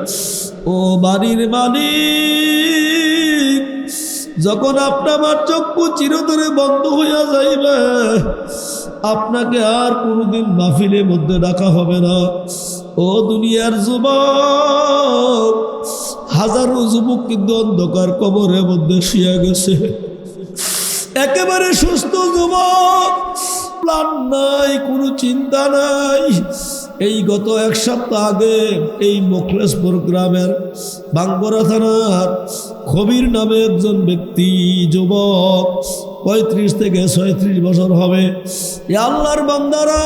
Speaker 3: ও বাড়ির মালিক, যখন আপনার চক্ষু চিরতরে বন্ধ হইয়া যাইবে, আপনাকে আর কোনোদিন মাহফিলের মধ্যে ডাকা হবে না। ও দুনিয়ার যুবক, হাজারো যুবক কিন্তু অন্ধকার কবরের মধ্যে শুয়ে গেছে। একেবারে সুস্থ যুবক, প্ল্যান নাই, কোনো চিন্তা নাই। এই গত এক সপ্তাহ আগে এই মোখলেসপুর গ্রামের বাঙ্গরা থানার খবির নামে একজন ব্যক্তি, যুবক 35 থেকে 36 বছর হবে, এ আল্লাহর বান্দারা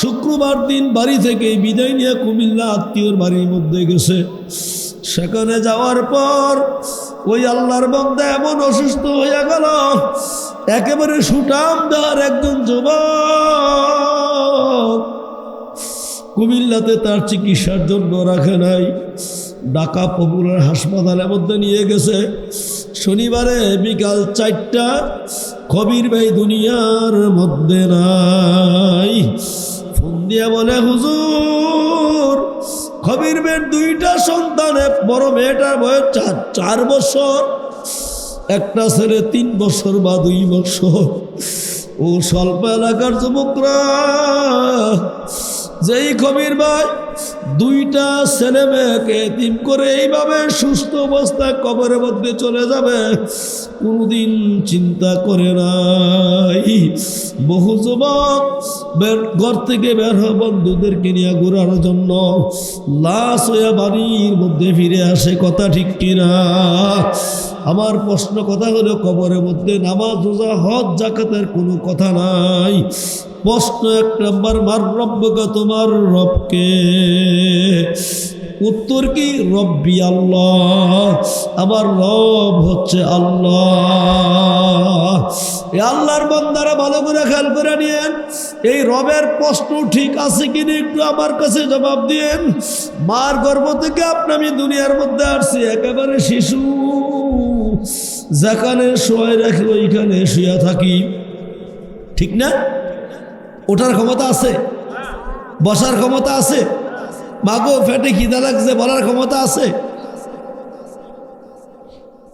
Speaker 3: শুক্রবার দিন বাড়ি থেকে বিদায় নিয়ে কুমিল্লা আত্মীয়র বাড়ির মধ্যে গেছে। সেখানে যাওয়ার পর ওই আল্লাহর বান্দা এমন অসুস্থ হয়ে গেল, একেবারে সুঠামদার একজন যুবক। কুমিল্লাতে তার চিকিৎসার জন্য রাখে নাই, ঢাকা পপুলার হাসপাতালের মধ্যে নিয়ে গেছে। শনিবারে বিকাল 4টা, খবির ভাই দুনিয়ার মধ্যে নাই। ফোন দিয়ে বলে, হুজুর, খবির ভাইয়ের 2টা সন্তান, বড় মেয়েটার বয়স 4 বছর, একটা ছেলে 3 বছর বা 2 বছর। ও স্বল্প এলাকার যুবকরা, যেই খবির ভাই 2টা ছেলে মেয়েকে এতিম করে এইভাবে সুস্থ অবস্থায় কবরের মধ্যে চলে যাবে, কোনোদিন চিন্তা করে নাই। বহু যুবক ঘর থেকে বের হয় বন্ধুদেরকে নিয়ে ঘোরার জন্য, লাশ হয়ে বাড়ির মধ্যে ফিরে আসে। কথা ঠিক কিনা? আমার প্রশ্ন কথা হলো, কবরের মধ্যে নামাজ রোজা হজ জাকাতের কোনো কথা নাই। প্রশ্ন 1 নম্বর, মার রব্বকা, তোমার রবকে? উত্তর কি? রব্বি আল্লাহ, আমার রব হচ্ছে আল্লাহ। এই আল্লাহর বান্দারা ভালো করে খেয়াল করে নিয়েন, এই রবের প্রশ্ন ঠিক আছে কিনা একটু আমার কাছে জবাব দিয়েন। মার গর্ভ থেকে আমি দুনিয়ার মধ্যে আসছি একেবারে শিশু, যেখানে শোয় রাখি ওইখানে শুয়ে থাকি, ঠিক না? ওঠার ক্ষমতা আছে, বসার ক্ষমতা আছে, মাগো ফেটে খিদা লাগছে বলার ক্ষমতা আছে।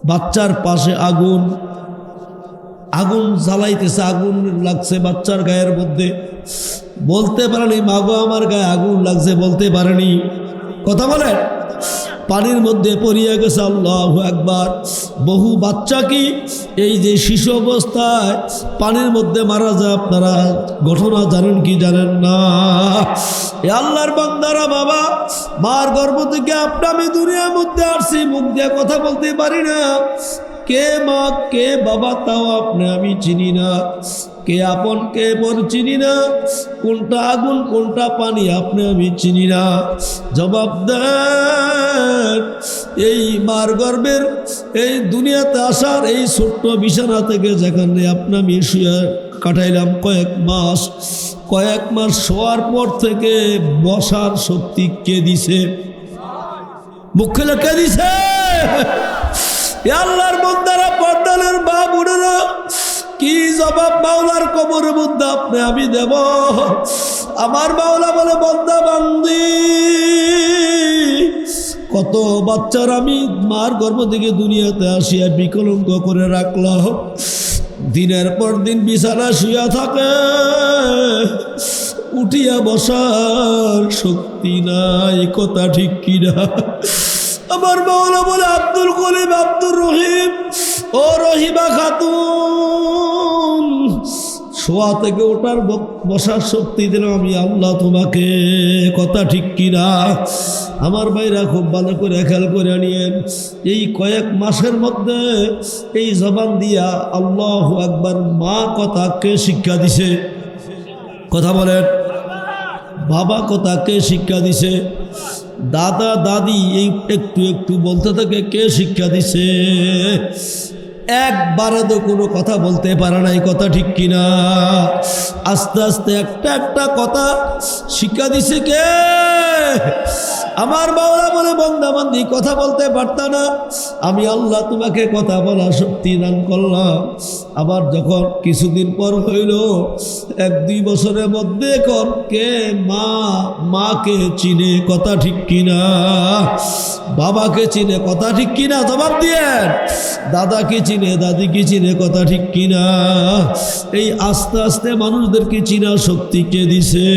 Speaker 3: বাচ্চার পাশে আগুন, আগুন জ্বালাইতেছে, আগুন লাগছে বাচ্চার গায়ের মধ্যে, বলতে পারেনি মাগো আমার গায়ে আগুন লাগছে, বলতে পারেনি। কথা বলেন? পানির মধ্যে পড়িয়া গেছে। আল্লাহু আকবার। বহু বাচ্চা কি এই যে শিশু অবস্থায় পানির মধ্যে মারা যায়, আপনারা ঘটনা জানেন কি জানেন না? এ আল্লাহর বান্দারা, বাবা মার গর্ভ থেকে আমি দুনিয়ার মধ্যে আসছি, মুখ দিয়ে কথা বলতে পারি না। কে মা কে বাবা তাও আমি চিনি না, কে আপন কে পর চিনি না, কোনটা আগুন কোনটা পানি আমি চিনি না। জবাব দেন, এই মার গর্ভের এই দুনিয়াতে আসার এই ছোট্ট বিছানা থেকে যেখানে আমি শুয়ে কাটাইলাম কয়েক মাস শোয়ার পর থেকে বসার শক্তি কে দিছে? মুখ খেলে কে দিছে? আল্লাহর বান্দারা, পর্দালের মা বোনেরা, কি জবাব মাওলার কবরের মধ্যে আমি দেব? আমার মাওলা বলে, বান্দা বান্দি, কত বাচ্চার আমি মার গর্ভ থেকে দুনিয়াতে আসিয়া বিকলঙ্গ করে রাখলাম, দিনের পর দিন বিছানা শুয়া থাকে, উঠিয়া বসার শক্তি নাই। কথা ঠিক কিনা? আমার মাওলা বলে, আব্দুল করিম, আব্দুর রহিম, ও রহিমা খাতুন, শোয়া থেকে ওঠার বসার শক্তি দিলাম আমি আল্লাহ তোমাকে। কথা ঠিক কিনা? আমার ভাইরা খুব ভালো করে খেয়াল করে নিয়েন, এই কয়েক মাসের মধ্যে এই জবান দিয়া আল্লাহু আকবার মা কথাকে শিক্ষা দিছে? কথা বলেন। বাবা কথাকে শিক্ষা দিছে? দাদা দাদি এই একটু একটু বলতে থাকে, কে শিক্ষা দিছে? একবারে তো কোনো কথা বলতে পারে নাই। কথা ঠিক কিনা? আস্তে আস্তে একটা একটা কথা শিক্ষা দিছে কে? আমার বাবা বলে বন্দাবান্দি কথা বলতে পারত না, আমি আল্লাহ তোমাকে কথা বলার শক্তি দান করলাম। আবার যখন কিছুদিন পর হইল, 1-2 বছরের মধ্যে এখন কে মাকে চিনে? কথা ঠিক কিনা? বাবাকে চিনে? কথা ঠিক কিনা? জবাব দিয়েন। দাদাকে চিনে, দাদিকে চিনে? কথা ঠিক কিনা? এই আস্তে আস্তে মানুষদেরকে চিনার শক্তি কে দিছে?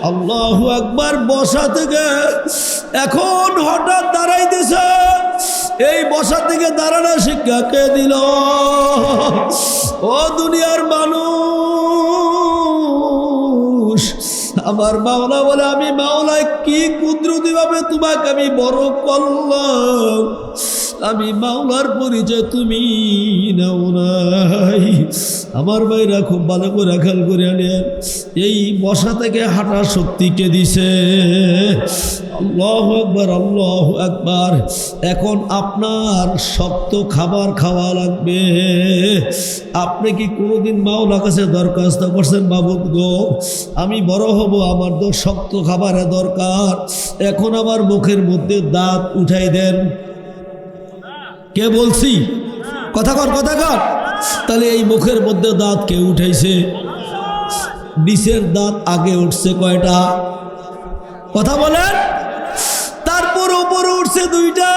Speaker 3: আল্লাহু আকবার। বসা থেকে এখন হঠাৎ দাঁড়াইতেছে, এই বসা থেকে দাঁড়ানো শিক্ষা কে দিল? ও দুনিয়ার মানুষ, আমার মাওলা বলে, আমি মাওলায় কি কুদরতি ভাবে তোমাকে আমি বড় করলাম, আমি মাওলার পরিচয় তুমি নাও নাই। আমার ভাইরা খুব ভালো করে খেয়াল করে আনেন, এই বসা থেকে হাঁটার শক্তি কে দিছে? আল্লাহু আকবার, আল্লাহু আকবার। এখন আপনার শক্ত খাবার খাওয়া লাগবে। আপনি কি কোনোদিন মাওলার কাছে দরখাস্ত করছেন, মাবুদ গো আমি বড় হব, আমার তো শক্ত খাবারের দরকার, এখন আমার মুখের মধ্যে দাঁত উঠাই দেন? কে বলছি? কথা কর, কথা কর। তাহলে এই মুখের মধ্যে দাঁত কে উঠাইছে? নিচের দাঁত আগে উঠছে কয়টা? কথা বলেন। তারপর উপরে উঠছে 2টা।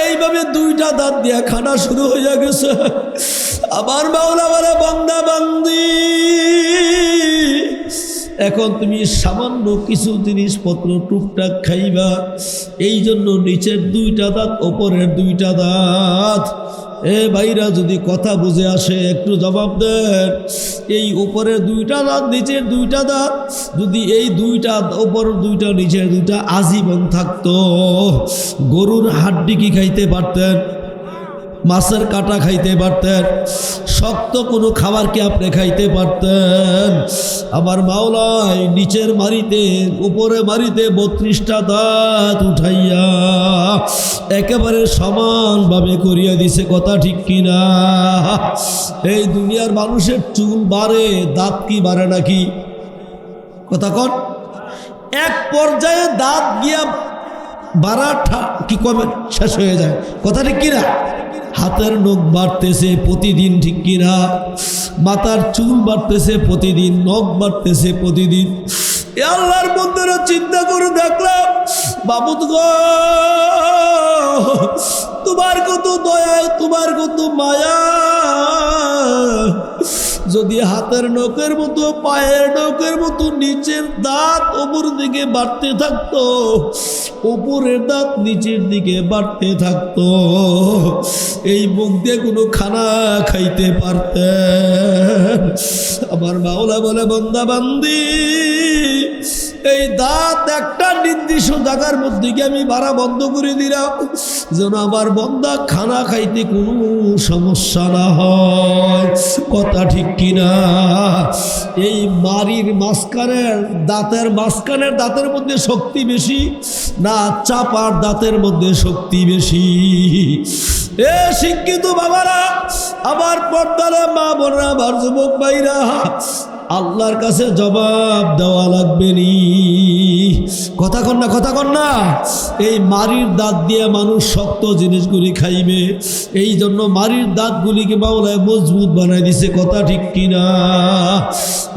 Speaker 3: এইভাবে 2টা দাঁত দিয়ে খানা শুরু হয়ে গেছে। আমার মাওলা বলে, বান্দা বান্দি এখন তুমি সামান্য কিছু জিনিসপত্র টুকটাক খাইবা, এই জন্য নিচের 2টা দাঁত, ওপরের 2টা দাঁত। এ ভাইরা যদি কথা বুঝে আসে একটু জবাব দেন। এই উপরের 2টা দাঁত, নিচের 2টা দাঁত, যদি এই 2টা ওপর 2টা নিচের 2টা আজীবন থাকতো, গরুর হাড্ডি কি খাইতে পারতেন? মাছের কাটা খাইতে পারতেন? শক্ত কোনো খাবার কি আপনি খাইতে পারতেন? আমার মাওলাই নিচের মারিতে উপরে মারিতে 32টা দাঁত উঠাইয়া একেবারে সমানভাবে করিয়া দিছে। কথা ঠিক কিনা? এই দুনিয়ার মানুষের চুল বাড়ে, দাঁত কি বাড়ে নাকি? কথা কন। এক পর্যায়ে দাঁত গিয়া বাড়া কি কমে শেষ হয়ে যায়। কথা ঠিক কিনা? হাতের নখ বাড়তেছে প্রতিদিন, ঠিক কিনা? মাথার চুল বাড়তেছে প্রতিদিন, নখ বাড়তেছে প্রতিদিন। আল্লাহর বন্দেরা চিন্তা করে দেখলাম, মাবুদ গো তোমার কত দয়া, তোমার কত মায়া। যদি হাতের নখের মতো, পায়ের নখের মতো নিচের দাঁত উপর দিকে বাড়তে থাকতো, উপরের দাঁত নিচের দিকে বাড়তে থাকতো, এই মুখ দিয়ে কোনো খানা খাইতে পারতেন। আমার মাওলা বলে, বান্দা বান্দি এই দাঁত একটা নির্দিষ্ট জায়গার মধ্যে গিয়ে আমি বাড়া বন্ধ করে দিলাম, যেন আমার বন্দা খানা খাইতে কোনো সমস্যা না হয়। কথা ঠিক কিনা? এই মারির মাঝখানের দাঁতের মধ্যে শক্তি বেশি না চাপার দাঁতের মধ্যে শক্তি বেশি? এ শিক্ষিত বাবারা, আমার পর্দারে মা বোনরা, আমার যুবক ভাইরা, আল্লাহর কাছে জবাব দেওয়া লাগবে নি। কথা কন না, কথা কন না। এই মারির দাঁত দিয়ে মানুষ শক্ত জিনিসগুলি খাইবে, এই জন্য মারির দাঁতগুলিকে মাওলায় মজবুত বানাই দিছে। কথা ঠিক কিনা?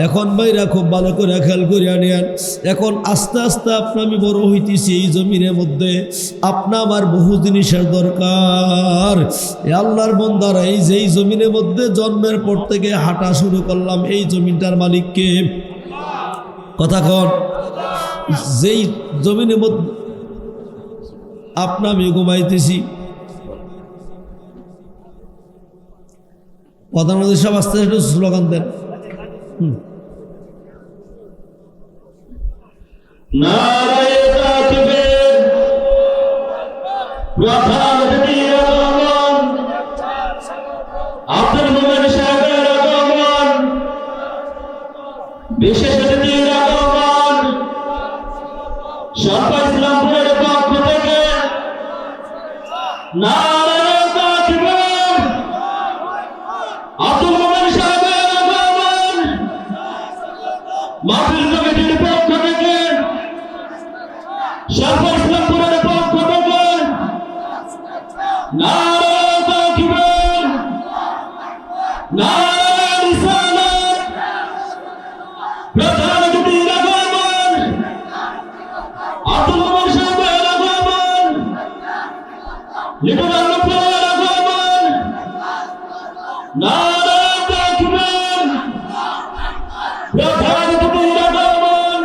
Speaker 3: এখন ভাইরা খুব ভালো করে খেয়াল করে আনেন, এখন আস্তে আস্তে আপনি আমি বড় হইতেছি এই জমিনের মধ্যে, আপনা আমার বহু জিনিসের দরকার। আল্লাহর বন্দারা, এই যেই জমিনের মধ্যে জন্মের পর থেকে হাঁটা শুরু করলাম, এই জমিনটার মালিককে? কথা কন। যেই জমিনের মধ্যে আপনা আমি ঘুমাইতেছি, প্রধানমন্ত্রী সব আস্তে একটু স্লোগান দেন।
Speaker 4: নারায়ে তাকবীর, প্রধান অতিথির আগমন, আব্দুল মোমেন সাহেবের আগমন, বিশেষ অতিথির আগমন, সরকার ইসলামপুরের পক্ষ থেকে নারায়ে তাকবীর, আব্দুল মোমেন সাহেবের আগমন, মাহফিল কমিটির পক্ষ থেকে সরকার ইসলামপুরের পক্ষ থেকে নারায়ে তাকবীর, নারায়ে রিসালাত, প্রধান অতিথির আগমন, আব্দুল মোমেন সাহেবের আগমন, লিটন আলমের আগমন, নারায়ে তাকবীর, প্রধান অতিথির আগমন,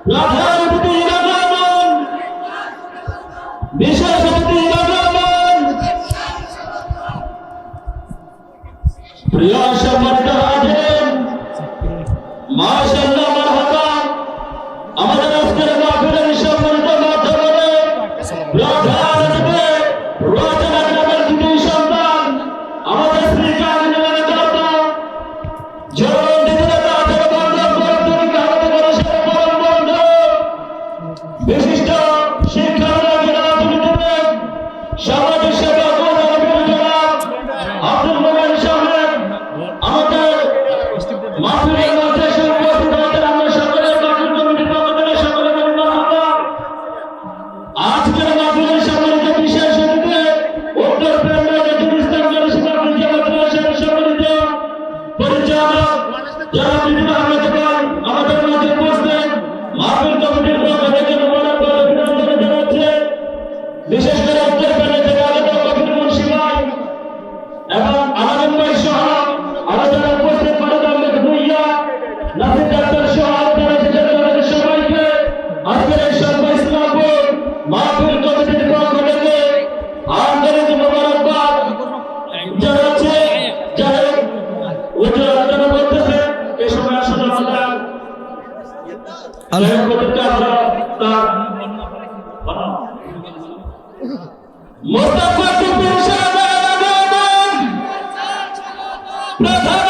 Speaker 4: প্রধান অতিথির আগমন, বিশেষ অতিথির আগমন, প্রিয় সম্মানিত হাজির, মাশাআল্লাহ মারহাবা। আমাদের আজকের মাহফিলের সম্মানিত মাধ্যমে প্রধান অতিথি রচনা গ্রামের দুটি সন্তান, আমাদের শ্রী কামিনের দাতা জীবন দিতে তাদের বন্ধ পরিচালিত হাতে করে সে পরম বন্ধু বিশিষ্ট শিক্ষা রাজনীতিবিদ সমাজ সেবক ও নবীর জনাব আব্দুল মোমেন সাহেব আমাদের মাহফিলের মধ্যে এসে উপস্থিত হয়েছেন। আমরা সকলের মাহফিল কমিটির পক্ষ থেকে সকলে বলি মারহাবা। আজকের মাহফিলের সম্মানিত বিশেষ অতিথি উত্তর প্রেরণের ইসলাম জনসভা জামাতের সম্মানিত পরিচালক জনাব বিপিন আহমেদ খান আমাদের মাঝে উপস্থিত। মাহফিল কমিটির পক্ষ থেকে মোবারক অভিনন্দন জানাচ্ছে। বিশেষ করে উত্তর প্রেরণ থেকে আগত কবির মুন্সি ভাই এবং আলামিন ভাই সহ আলোচনা উপস্থিত ফারুক আহমেদ ভুইয়া, নাসির ডাক্তার সহ আপনারা আমাদের সবাইকে আজকের এই সর্ব ইসলামপুর মাহফিল কমিটির পক্ষ থেকে আন্তরিক মোবারকবাদ জানাচ্ছে। যাই হোক, উচ্চ আলোচনা করতেছে এই সময় আসলে আমরা মোস্তাফা কবির সাহেবের আগমন, প্রধান